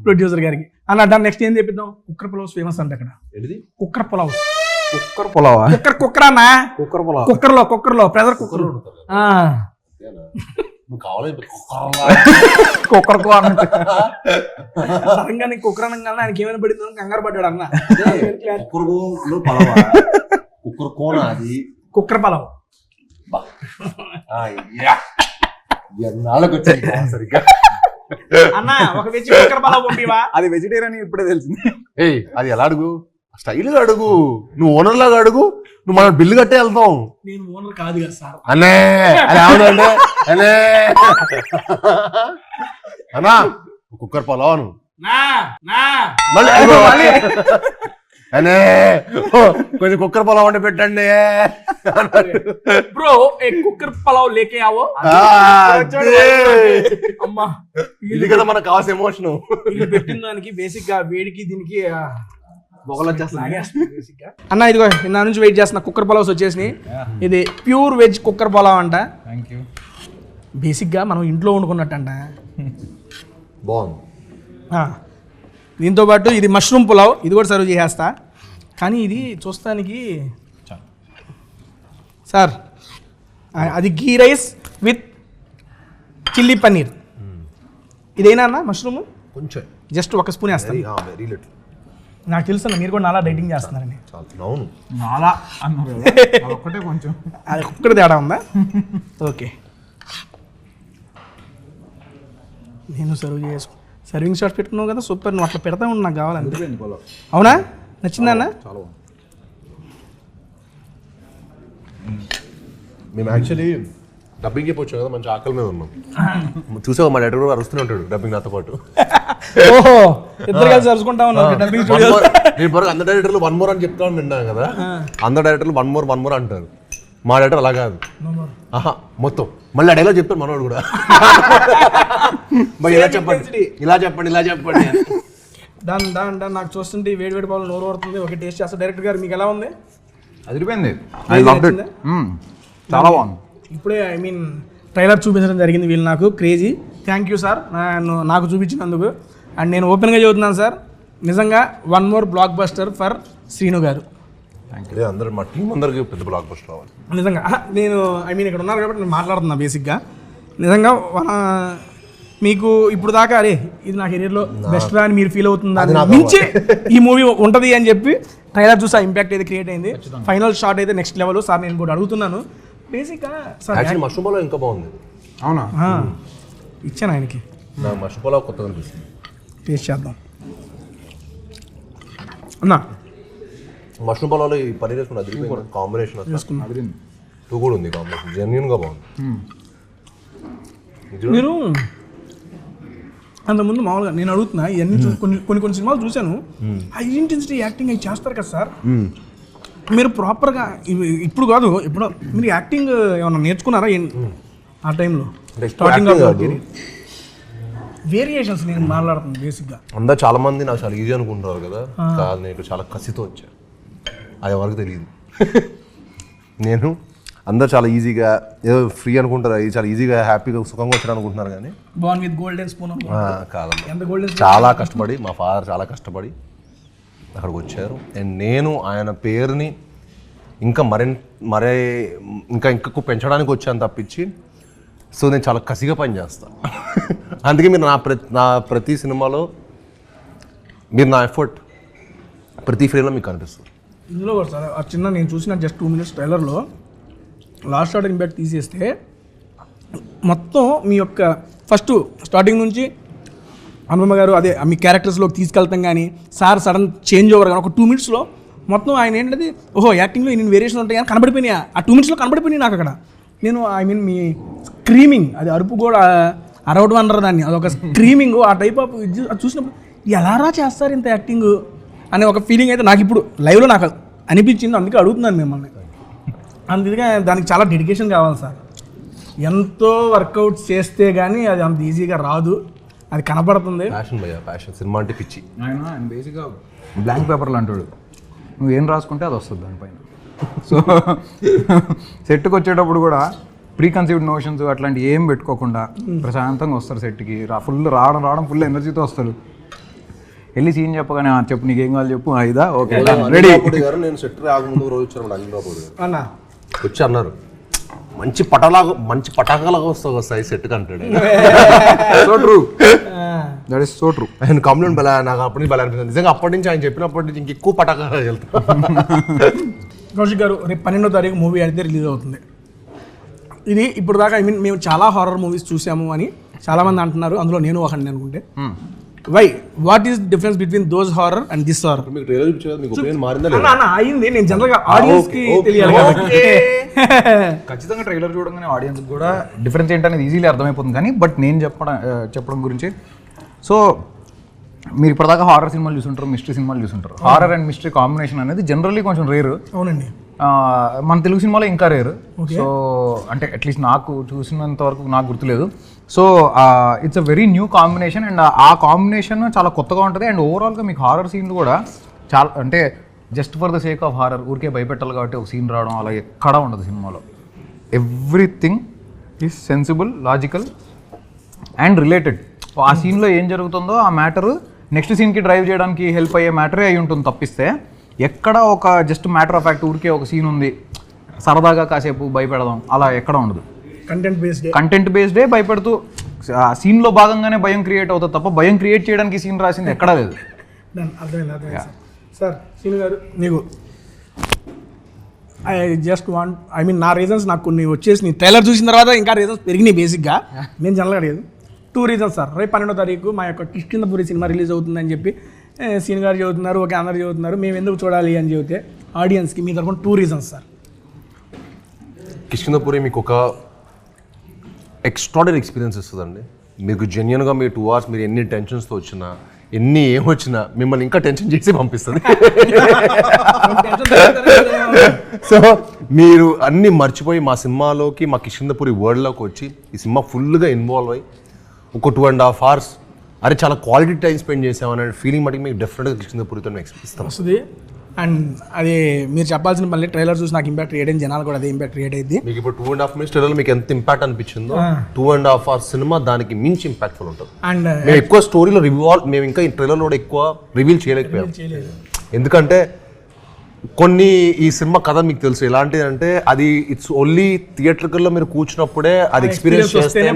producer గారికి. అన్న దాన్ని నెక్స్ట్ ఏం చెప్పిద్దాం? కుక్కర్ పులావ్స్ ఫేమస్ అంటే అక్కడ. కుక్కర్ పులావ్స్, కుక్కర్ పులావా? కుక్కర్ అన్నా, కుక్కర్ పులావ్, కుక్కర్లో ప్రెజర్ కుక్కర్. కుక్కర్ సడన్గా నీకు కుక్కర్ అనగానే ఆయనకి ఏమైనా పడిందో కంగారు పడ్డాడు అన్న. కుక్కర్ పలావ్ అన్న, ఒక వెజ్ కుక్కర్ పలావ్ పంపివా? అది వెజిటేరియన్ ఇప్పుడే తెలిసింది. ఏయ్ అది ఎలా అడుగు, స్టైల్ గా అడుగు, నువ్వు ఓనర్ లాగా అడుగు, నువ్వు మన బిల్లు కట్టే వెళ్తాం. నేను ఓనర్ కాదు కదా సార్. అనే అది అవునండి అనే అన్నా కుక్కర్ పలావను మళ్ళీ అనే కొంచెం కుక్కర్ పలావ్ అంటే పెట్టండి బ్రో. ఏ కుక్కర్ పలావ్ లేకే ఆవో. అమ్మా, ఇది కదా మనకు కావాల్సిన ఎమోషన్. ఇది పెట్టిన దానికి బేసిక్ గా వేడికి దీనికి అన్న. ఇదిగో నా నుంచి వెయిట్ చేస్తున్నా, కుక్కర్ పలావ్స్ వచ్చేసినాయి. ఇది ప్యూర్ వెజ్ కుక్కర్ పలావ్ అంట. బేసిక్ గా మనం ఇంట్లో వండుకున్నట్టు అంట. బాగుంది. దీంతో పాటు ఇది మష్రూమ్ పులావ్, ఇది కూడా సర్వ్ చేసేస్తా. కానీ ఇది చూస్తానికి సార్ అది గీ రైస్ విత్ చిల్లీ పన్నీర్. ఇదేనా అన్న మష్రూమ్? కొంచెం జస్ట్ ఒక స్పూన్ వేస్తాను. Very little. నాకు తెలుసు అన్న, మీరు కూడా నాలా డైటింగ్ చేస్తున్నారని. అవును, నాలా అన్నారు ఒకటే కొంచెం. అది ఒక్కటి తేడా ఉందా? ఓకే, నేను సర్వ్ చేసుకో. సర్వింగ్ షాట్ పెట్టుకున్నావు కదా, సూపర్. నువ్వు అట్లా పెడతా ఉండి నాకు కావాలంటే. అవునా, నచ్చిందన్న? మేము యాక్చువల్లీ డబ్బింగ్ చెప్పొచ్చు కదా, మంచి ఆకలి మీద ఉన్నాం. చూసావు మా డైరెక్టర్ కూడా అరుస్తూనే ఉంటాడు డబ్బింగ్ నాతో పాటు. ఓహో, ఇద్దరు కలిసి అరుచుకుంటా ఉన్నారు డబ్బింగ్ స్టూడియో. నేను బరకు అందరు డైరెక్టర్లు 1 more అని చెప్తా విన్నాను కదా, అందరు డైరెక్టర్లు 1 more అంటారు. మా డైరెక్టర్ అలా కాదు, మొత్తం మళ్ళీ అడేలా చెప్తాడు మనోడు కూడా. ఇలా చెప్పండి, ఇలా చెప్పండి, ఇలా చెప్పండి. Done done done. నాకు చూస్తుంటే వేడి వేడి పాలు నోరు పడుతుంది. ఓకే, టేస్ట్ చేస్తా. డైరెక్టర్ గారు మీకు ఎలా ఉంది? అదిరిపోయింది, చాలా బాగుంది. ఇప్పుడే ఐ మీన్ ట్రైలర్ చూపించడం జరిగింది వీళ్ళు నాకు. క్రేజీ. థ్యాంక్ యూ సార్ నాకు చూపించినందుకు. అండ్ నేను ఓపెన్గా చెబుతున్నాను సార్, నిజంగా 1 more block buster for Srinu గారు. అందరూ మా టీం అందరికి పెద్ద బ్లాక్ బస్టర్ రావాలి నిజంగా. నేను ఐ మీన్ ఇక్కడ ఉన్నారు కాబట్టి నేను మాట్లాడుతున్నా. బేసిక్గా నిజంగా మీకు ఇప్పుడు దాకా అరే ఇది నా కెరీర్లో బెస్ట్ అని మీరు ఫీల్ అవుతుందని మించి ఈ మూవీ ఉంటుంది అని చెప్పి ట్రైలర్ చూసి ఆ ఇంపాక్ట్ అయితే క్రియేట్ అయింది. ఫైనల్ షాట్ అయితే నెక్స్ట్ లెవెల్. సార్ నేను కూడా అడుగుతున్నాను బేసిక్గా సార్, మష్రూమ్ పలావ్ ఇంకా బాగుంది. అవునా? ఇచ్చాను ఆయనకి. నాకు మష్రూమ్ పలావ్ కొత్తగా అనిపిస్తుంది. టేస్ట్ చేద్దాం అన్నా. మష్రూమ్ పలావ్లో ఈ పన్నీర్ వేసుకుని అది కాంబినేషన్ టూ కూడా ఉంది. కాంబినేషన్ జెన్యున్ గా బాగుంది. నేను అంతకుముందు మామూలుగా నేను అడుగుతున్నా ఇవన్నీ కొన్ని సినిమాలు చూశాను. హై ఇంటెన్సిటీ యాక్టింగ్ అవి చేస్తారు కదా సార్, మీరు ప్రాపర్గా ఇప్పుడు కాదు ఇప్పుడు మీరు యాక్టింగ్ ఏమన్నా నేర్చుకున్నారా ఆ టైంలో? స్టార్టింగ్ వేరియేషన్స్ నేను మాట్లాడుతున్నాను బేసిక్గా. అందరూ చాలా మంది నాకు చాలా ఈజీ అనుకుంటారు కదా, కాదు నేను ఇక్కడ చాలా కసితో వచ్చాను, అది ఎవరికి తెలియదు. నేను అందరు చాలా ఈజీగా ఏదో ఫ్రీ అనుకుంటారు, ఇది చాలా ఈజీగా హ్యాపీగా సుఖంగా వచ్చాను అనుకుంటున్నారు కానీ బాన్ విత్ గోల్డెన్ స్పూన్ కాదమ్మా. ఎంత గోల్డెన్ చాలా కష్టపడి మా ఫాదర్ చాలా కష్టపడి అక్కడికి వచ్చారు. అండ్ నేను ఆయన పేరుని ఇంకా ఇంకా పెంచడానికి వచ్చాను తప్పించి, సో నేను చాలా కసిగా పని చేస్తాను. అందుకే మీరు నా ప్రతి సినిమాలో మీరు నా ఎఫర్ట్ ప్రతి ఫ్రేమ్లో మీకు కనిపిస్తుంది. ఇందులో కూడా సార్ ఆ చిన్న నేను చూసిన జస్ట్ 2 minutes ట్రైలర్లో లాస్ట్ స్టార్టింగ్ బ్యాక్ తీసేస్తే మొత్తం మీ యొక్క ఫస్ట్ స్టార్టింగ్ నుంచి అనుపమ గారు అదే మీ క్యారెక్టర్స్లోకి తీసుకెళ్తాం కానీ సార్ సడన్ చేంజ్ ఓవర్ కానీ ఒక 2 minutesలో మొత్తం ఆయన ఏంటంటే ఓహో యాక్టింగ్లో ఇన్ని వేరియేషన్ ఉంటాయి కానీ కనబడిపోయినాయి. ఆ 2 minutesలో కనబడిపోయినాయి నాకు అక్కడ. నేను మీ స్క్రీమింగ్ అది అరుపు కూడా అరవడం అన్నారు దాన్ని, అదొక స్క్రీమింగ్ ఆ టైప్ ఆఫ్ చూసినప్పుడు ఎలారా చేస్తారు ఇంత యాక్టింగ్ అనే ఒక ఫీలింగ్ అయితే నాకు ఇప్పుడు లైవ్లో నాకు అనిపించింది. అందుకే అడుగుతున్నాను మిమ్మల్ని. అందుకే దానికి చాలా డెడికేషన్ కావాలి సార్. ఎంతో వర్కౌట్ చేస్తే కానీ అది అంత ఈజీగా రాదు, అది కనపడుతుంది. ప్యాషన్ సినిమా అంటే పిచ్చి. ఆయన బేసిక్గా బ్లాంక్ పేపర్లు అంటాడు, నువ్వు ఏం రాసుకుంటే అది వస్తుంది దానిపైన. సో సెట్కి వచ్చేటప్పుడు కూడా ప్రీ కన్సీవ్డ్ నోషన్స్ అట్లాంటి ఏం పెట్టుకోకుండా ప్రశాంతంగా వస్తారు సెట్కి. రావడం ఫుల్ ఎనర్జీతో వస్తారు. వెళ్ళి సీన్ చెప్పగానే చెప్పు నీకేం కావాలి చెప్పు, ఇదా ఓకే రెడీ. నేను సెట్ రాకముందు రోజు వచ్చాను అనిల్ అన్న వచ్చి అన్నారు మంచి పటాకాలాగా వస్తాయి సెట్ కంటాడు. So true, that is so true. ఆయన కాంప్లిమెంట్ నాకు అప్పటి నుంచి బలా అనిపిస్తుంది నిజంగా. అప్పటి నుంచి ఆయన చెప్పినప్పటి నుంచి ఇంకెక్కువ పటాకాలు వెళ్తాను. కౌశిక్ గారు రేపు 12వ తారీఖు మూవీ అయితే రిలీజ్ అవుతుంది. ఇది ఇప్పుడు దాకా మేము చాలా హారర్ మూవీస్ చూసాము అని చాలామంది అంటున్నారు, అందులో నేను ఒకటి అనుకుంటే. Why what is difference between those horror and this horror? మీకు ట్రైలర్ చూపించారు, మీకు ఒపీనియన్ మారిందా లేదా? అయింది. నేను జనరల్గా ఆడియన్స్ కి తెలియాలి కాబట్టి ఖచ్చితంగా ట్రైలర్ చూడగానే ఆడియన్స్ కూడా డిఫరెన్స్ ఏంటనేది ఈజీలీ అర్థమైపోతుంది. కానీ బట్ నేను చెప్పడం గురించి, సో మీరు ఇప్పటిదాకా హారర్ సినిమాలు చూసుంటారు, మిస్టరీ సినిమాలు చూసుంటారు. హారర్ అండ్ మిస్టరీ కాంబినేషన్ అనేది జనరల్లీ కొంచెం రేరు. అవునండి, మన తెలుగు సినిమాలో ఇంకా రేరు. సో అంటే అట్లీస్ట్ నాకు చూసినంత వరకు నాకు గుర్తులేదు. So it's a very new combination and ఆ కాంబినేషన్ చాలా కొత్తగా ఉంటుంది. అండ్ ఓవరాల్గా మీకు హారర్ సీన్లు కూడా చాలా అంటే just for the sake of horror ఊరికే భయపెట్టాలి కాబట్టి ఒక సీన్ రావడం అలా ఎక్కడా ఉండదు సినిమాలో. Everything is sensible, logical and related. ఆ సీన్లో ఏం జరుగుతుందో ఆ మ్యాటర్ నెక్స్ట్ సీన్కి డ్రైవ్ చేయడానికి హెల్ప్ అయ్యే మ్యాటరే అయి ఉంటుంది తప్పిస్తే ఎక్కడ ఒక జస్ట్ మ్యాటర్ ఆఫ్ ఫ్యాక్ట్ ఊరికే ఒక సీన్ ఉంది సరదాగా కాసేపు భయపెడదాం అలా ఎక్కడ ఉండదు. కంటెంట్ బేస్డే భయపెడుతూ ఆ సీన్లో భాగంగానే భయం క్రియేట్ అవుతుంది తప్ప భయం క్రియేట్ చేయడానికి సీన్ రాసింది ఎక్కడా లేదు. అర్థమైంది సార్. సీన్ గారు మీకు నా రీజన్స్ నాకు కొన్ని వచ్చేసి ట్రైలర్ చూసిన తర్వాత ఇంకా రీజన్స్ పెరిగినాయి. బేసిక్గా నేను జనరల్గా అడిగేది 2 reasons సార్. రేపు 12వ తారీఖు మా యొక్క కిష్కిందపురి సినిమా రిలీజ్ అవుతుందని చెప్పి సీన్ గారు చదువుతున్నారు, ఓకే అందరు చదువుతున్నారు, మేము ఎందుకు చూడాలి అని చెబితే ఆడియన్స్కి మీ తరఫున 2 reasons సార్. కిష్కిందపురి మీకు ఒక ఎక్స్ట్రాడనరీ ఎక్స్పీరియన్స్ ఇస్తుందండి. మీకు జెన్యున్గా మీ 2 hours మీరు ఎన్ని టెన్షన్స్తో వచ్చినా ఏమొచ్చినా మిమ్మల్ని ఇంకా టెన్షన్ చేసి పంపిస్తుంది. సో మీరు అన్నీ మర్చిపోయి మా సినిమాలోకి మా కిష్కిందపురి వరల్డ్లోకి వచ్చి ఈ సినిమా ఫుల్గా ఇన్వాల్వ్ అయ్యి ఒక 2.5 hours అరే చాలా క్వాలిటీ టైం స్పెండ్ చేసామనే ఫీలింగ్ మటుకు మీకు డెఫినెట్గా కిష్కిందపురితో ఎక్స్పీరియన్స్ వస్తుంది. అండ్ అది మీరు చెప్పాల్సిన మళ్ళీ ట్రైలర్ చూసి నాకు ఇంపాక్ట్ క్రియేట్ అయింది, జనాలు కూడా అదే ఇంపాక్ట్ క్రియేట్ అయింది. మీకు ఇప్పుడు 2.5 minutes ట్రైలర్ మీకు ఎంత ఇంపాక్ట్ అనిపించిందో 2.5 hours సినిమా దానికి మించి ఇంపాక్ట్ఫుల్ ఉంటుంది. అండ్ మేము ఎక్కువ స్టోరీలో మేము ఇంకా ఈ ట్రైలర్లో కూడా ఎక్కువ రివీల్ చేయలేకపోయాం. ఎందుకంటే కొన్ని ఈ సినిమా కథ మీకు తెలుసు ఎలాంటిది అంటే అది ఇట్స్ ఓన్లీ థియేటర్లో మీరు కూర్చున్నప్పుడే అది ఎక్స్పీరియన్స్ చేస్తేనే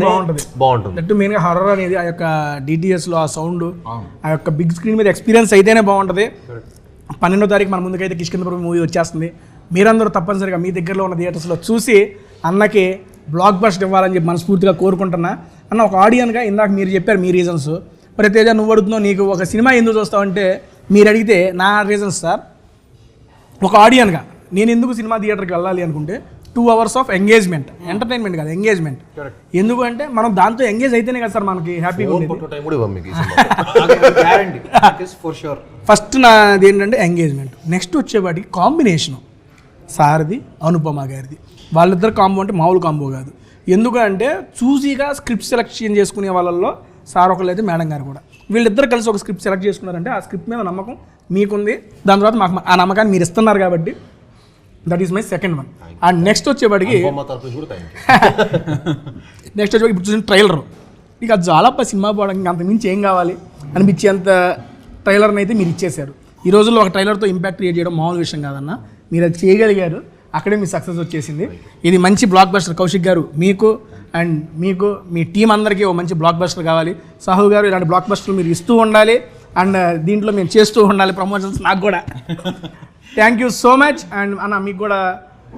బాగుంటుంది. మెయిన్గా హారర్ అనేది ఆ యొక్క డిటిఎస్లో ఆ సౌండ్ ఆ యొక్క బిగ్ స్క్రీన్ మీద ఎక్స్పీరియన్స్ అయితేనే బాగుంటుంది. 12వ తారీఖు మన ముందుకైతే కిష్కిందపురి మూవీ వచ్చేస్తుంది. మీరందరూ తప్పనిసరిగా మీ దగ్గరలో ఉన్న థియేటర్స్లో చూసి అన్నకి బ్లాక్ బస్టర్ ఇవ్వాలని చెప్పి మనస్ఫూర్తిగా కోరుకుంటున్నా. అన్న ఒక ఆడియన్గా ఇందాక మీరు చెప్పారు మీ రీజన్స్, మరి తేజ నువ్వు అడుగుతున్నావు నీకు ఒక సినిమా ఎందుకు చూస్తావంటే మీరు అడిగితే నా రీజన్స్ సార్. ఒక ఆడియన్గా నేను ఎందుకు సినిమా థియేటర్కి వెళ్ళాలి అనుకుంటే 2 hours ఆఫ్ ఎంగేజ్మెంట్, ఎంటర్టైన్మెంట్ కాదు ఎంగేజ్మెంట్. ఎందుకు అంటే మనం దాంతో ఎంగేజ్ అయితేనే కదా సార్ మనకి హ్యాపీగా ఉంది. ఫస్ట్ నాది ఏంటంటే ఎంగేజ్మెంట్. నెక్స్ట్ వచ్చేవాడికి కాంబినేషను సార్ది అనుపమ గారిది, వాళ్ళిద్దరు కాంబో అంటే మామూలు కాంబో కాదు. ఎందుకంటే చూసిగా స్క్రిప్ట్ సెలెక్షన్ చేసుకునే వాళ్ళల్లో సార్ ఒకళ్ళు అయితే మేడం గారు కూడా. వీళ్ళిద్దరు కలిసి ఒక స్క్రిప్ట్ సెలెక్ట్ చేసుకున్నారంటే ఆ స్క్రిప్ట్ మీద నమ్మకం మీకుంది, దాని తర్వాత మాకు ఆ నమ్మకాన్ని మీరు ఇస్తున్నారు కాబట్టి that is my second one. And next వచ్చేవాడికి ఇప్పుడు చూసిన ట్రైలర్, ఇక అది చాలా సినిమా పోవడానికి అంత మించి ఏం కావాలి అనిపించేంత ట్రైలర్ని అయితే మీరు ఇచ్చేశారు. ఈ రోజుల్లో ఒక ట్రైలర్తో ఇంపాక్ట్ క్రియేట్ చేయడం మామూలు విషయం కాదన్న, మీరు అది చేయగలిగారు, అక్కడే మీ సక్సెస్ వచ్చేసింది. ఇది మంచి బ్లాక్ బస్టర్ కౌశిక్ గారు, మీకు అండ్ మీకు మీ టీం అందరికీ ఓ మంచి బ్లాక్ బస్టర్ కావాలి. సాహు గారు ఇలాంటి బ్లాక్ బస్టర్లు మీరు ఇస్తూ ఉండాలి అండ్ దీంట్లో మేము చేస్తూ ఉండాలి ప్రమోషన్స్ నాకు కూడా. Thank you so much. And అన్న మీకు కూడా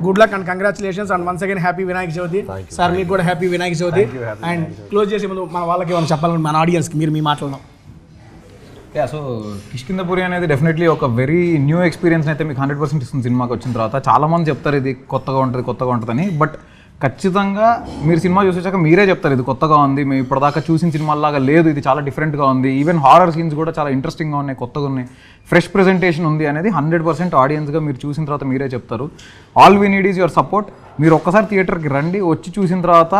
good luck and congratulations and once again happy Vinayaka Chavithi. Sir మీకు కూడా happy Vinayaka Chavithi. And close చేసే ముందు మన వాళ్ళకి ఏమైనా చెప్పాలని మన ఆడియన్స్కి మీరు మీ మాటల్లో. సో కిష్కింధపురి అనేది డెఫినెట్లీ ఒక వెరీ న్యూ ఎక్స్పీరియన్స్ అయితే మీకు 100% ఇస్తుంది సినిమాకి వచ్చిన తర్వాత. చాలామంది చెప్తారు ఇది కొత్తగా ఉంటుందని, బట్ ఖచ్చితంగా మీరు సినిమా చూసేసాక మీరే చెప్తారు ఇది కొత్తగా ఉంది, మేము ఇప్పటిదాకా చూసిన సినిమాలాగా లేదు, ఇది చాలా డిఫరెంట్గా ఉంది, ఈవెన్ హారర్ సీన్స్ కూడా చాలా ఇంట్రెస్టింగ్గా ఉన్నాయి, కొత్తగా ఉన్నాయి, ఫ్రెష్ ప్రెజెంటేషన్ ఉంది అనేది 100% ఆడియన్స్గా మీరు చూసిన తర్వాత మీరే చెప్తారు. All we need is your support. మీరు ఒక్కసారి థియేటర్కి రండి, వచ్చి చూసిన తర్వాత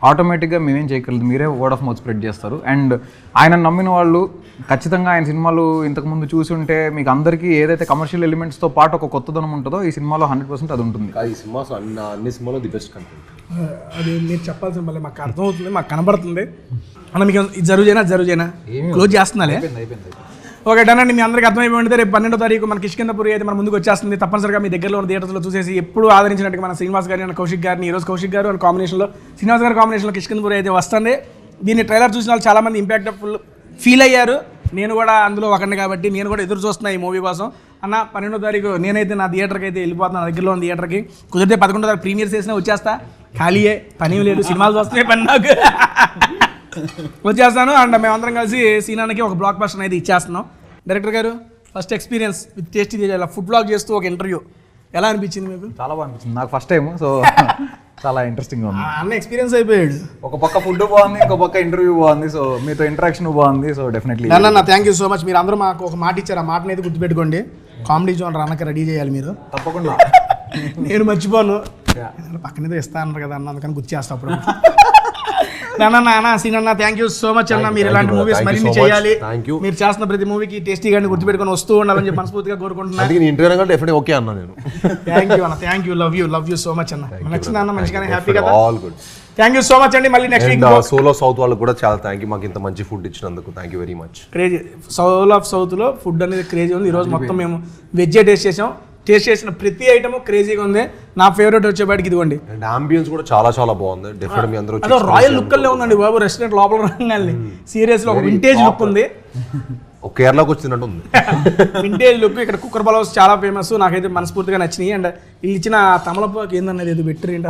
ఆటోమేటిక్గా మేమేం చేయగలదు, మీరే వర్డ్ ఆఫ్ మౌత్ స్ప్రెడ్ చేస్తారు. అండ్ ఆయన నమ్మిన వాళ్ళు ఖచ్చితంగా ఆయన సినిమాలు ఇంతకుముందు చూసి ఉంటే మీకు అందరికీ ఏదైతే కమర్షియల్ ఎలిమెంట్స్తో పాటు ఒక కొత్తదనం ఉంటుందో ఈ సినిమాలో 100% అది ఉంటుంది. ఈ సినిమా అన్ని సినిమాలో ది బెస్ట్ కంటెంట్. అది మీరు చెప్పాల్సిన మళ్ళీ మాకు అర్థమవుతుంది, మాకు కనబడుతుంది అన్న. మీకు ఇది జరుగుజేనా క్లోజ్ చేస్తున్నాలే. ఓకే డన్ అండి. మీ అందరికీ అర్థమైపోయి ఉంటే రేపు 12వ తారీఖు మన కిష్కింధపురి అయితే మన ముందుకు వచ్చేస్తుంది. తప్పనిసరిగా మీ దగ్గరలో ఉన్న థియేటర్స్లో చూసేసి ఎప్పుడు ఆదరించినట్టుగా మన శ్రీనివాస్ గారిని అండ్ కౌశిక్ గారిని, ఈరోజు కౌశిక్ గారు అండ్ కాంబినేషన్లో శ్రీనివాస్ గారి కాంబినేషన్లో కిష్కింధపురి అయితే వస్తుంది. దీన్ని ట్రైలర్ చూసిన వాళ్ళు చాలామంది ఇంపాక్ట్ఫుల్ ఫీల్ అయ్యారు, నేను కూడా అందులో ఒకరిని కాబట్టి నేను కూడా ఎదురు చూస్తున్నా ఈ మూవీ కోసం. అన్న 12వ తారీఖు నేనైతే నా థియేటర్కి అయితే వెళ్ళిపోతున్నాను, నా దగ్గరలో ఉన్న థియేటర్కి. కుదిరితే 11వ తారీఖు ప్రీమియర్స్ చేసినా వచ్చేస్తా, ఖాళీయే, పని లేదు, సినిమాలు వస్తున్నాయి పని నాకు వచ్చేస్తాను. అండ్ మేమందరం కలిసి సీనానికి ఒక బ్లాక్ బస్టర్ అనేది ఇచ్చేస్తున్నాం. డైరెక్టర్ గారు first experience with tasty food blog చేస్తూ ఒక ఇంటర్వ్యూ ఎలా అనిపించింది మీకు? చాలా బాగా అనిపించింది నాకు ఫస్ట్ టైం, సో చాలా ఇంట్రెస్టింగ్గా ఉంది. అన్న ఎక్స్పీరియన్స్ అయిపోయాడు, ఒక పక్క ఫుడ్ బాగుంది, ఇంకో పక్క ఇంటర్వ్యూ బాగుంది, సో మీతో ఇంటరాక్షన్ బాగుంది, సో డెఫినెట్లీ అన్న థ్యాంక్ యూ సో మచ్. మీరు అందరూ మాకు ఒక మాట ఇచ్చారు, ఆ మాటని అయితే గుర్తుపెట్టుకోండి. కామెడీ జోన్ అన్నకి రెడీ చేయాలి మీరు తప్పకుండా. నేను మర్చిపోను, పక్కనైతే ఇస్తా అన్నారు కదా అన్న, అందుకని గుర్తు చేస్తా అప్పుడు. అన్న సీన్ అన్న థ్యాంక్ యూ సో మచ్ అన్న. మీరు ఇలాంటి మూవీస్ మరిన్ని చేయాలి, మీరు చేస్తున్న ప్రతి మూవీకి టేస్టీ గాని గుర్తుపెట్టుకొని వస్తూ ఉండాలని చెప్పి మనస్ఫూర్తిగా కోరుకుంటున్నాను. థ్యాంక్ యూ అన్న, thank you, love you so much అన్న. నచ్చింది అన్న, మంచిగానే హ్యాపీ కదా. థ్యాంక్ యూ సో మచ్ అండి. మళ్ళీ next week Soul of South వాళ్ళకి కూడా చాలా థ్యాంక్ యూ, మాకు ఇంత మంచి ఫుడ్ ఇచ్చినందుకు thank you very much. Crazy Soul of South లో ఫుడ్ అనేది క్రేజీ ఉంది. ఈరోజు మొత్తం మేము వెజ్ టేస్ట్ చేసాం, టేస్ట్ చేసిన ప్రతి ఐటమ్ క్రేజీగా ఉంది. నా ఫేవరెట్ వచ్చేపాటికి ఇదిగోండి, అండ్ అంబియన్స్ కూడా చాలా చాలా బాగుంది. డెఫినెట్ మీ అందరూ అదో రాయల్ లుక్ అల్లే ఉందండి బాబు. రెస్టారెంట్ లోపల రంగాల్ని సీరియస్లీ ఒక వింటేజ్ లుక్ ఉంది, కేరళకు వచ్చినట్టు ఉంది వింటేజ్ లుక్. ఇక్కడ కుక్కర్ బలౌస్ చాలా ఫేమస్, నాకైతే మనస్ఫూర్తిగా నచ్చినాయి. అండ్ వీళ్ళు ఇచ్చిన తమలపాకు ఏందన్నది ఏదో బెటర్ ఏంటంటే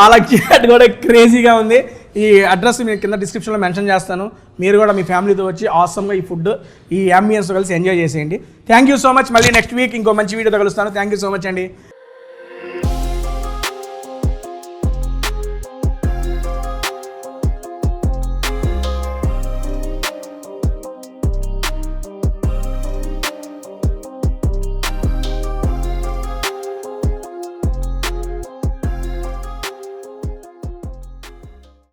పాలక్ చాట్ కూడా క్రేజీగా ఉంది. ఈ అడ్రస్ నేను కింద డిస్క్రిప్షన్లో మెన్షన్ చేస్తాను, మీరు కూడా మీ ఫ్యామిలీతో వచ్చి ఆసమ్గా ఈ ఫుడ్ ఈ అంబియన్స్ కలిసి ఎంజాయ్ చేసేయండి. Thank you so much. మళ్ళీ నెక్స్ట్ వీక్ ఇంకో మంచి వీడియోతో కలుస్తాను. థ్యాంక్ యూ సో మచ్ అండి.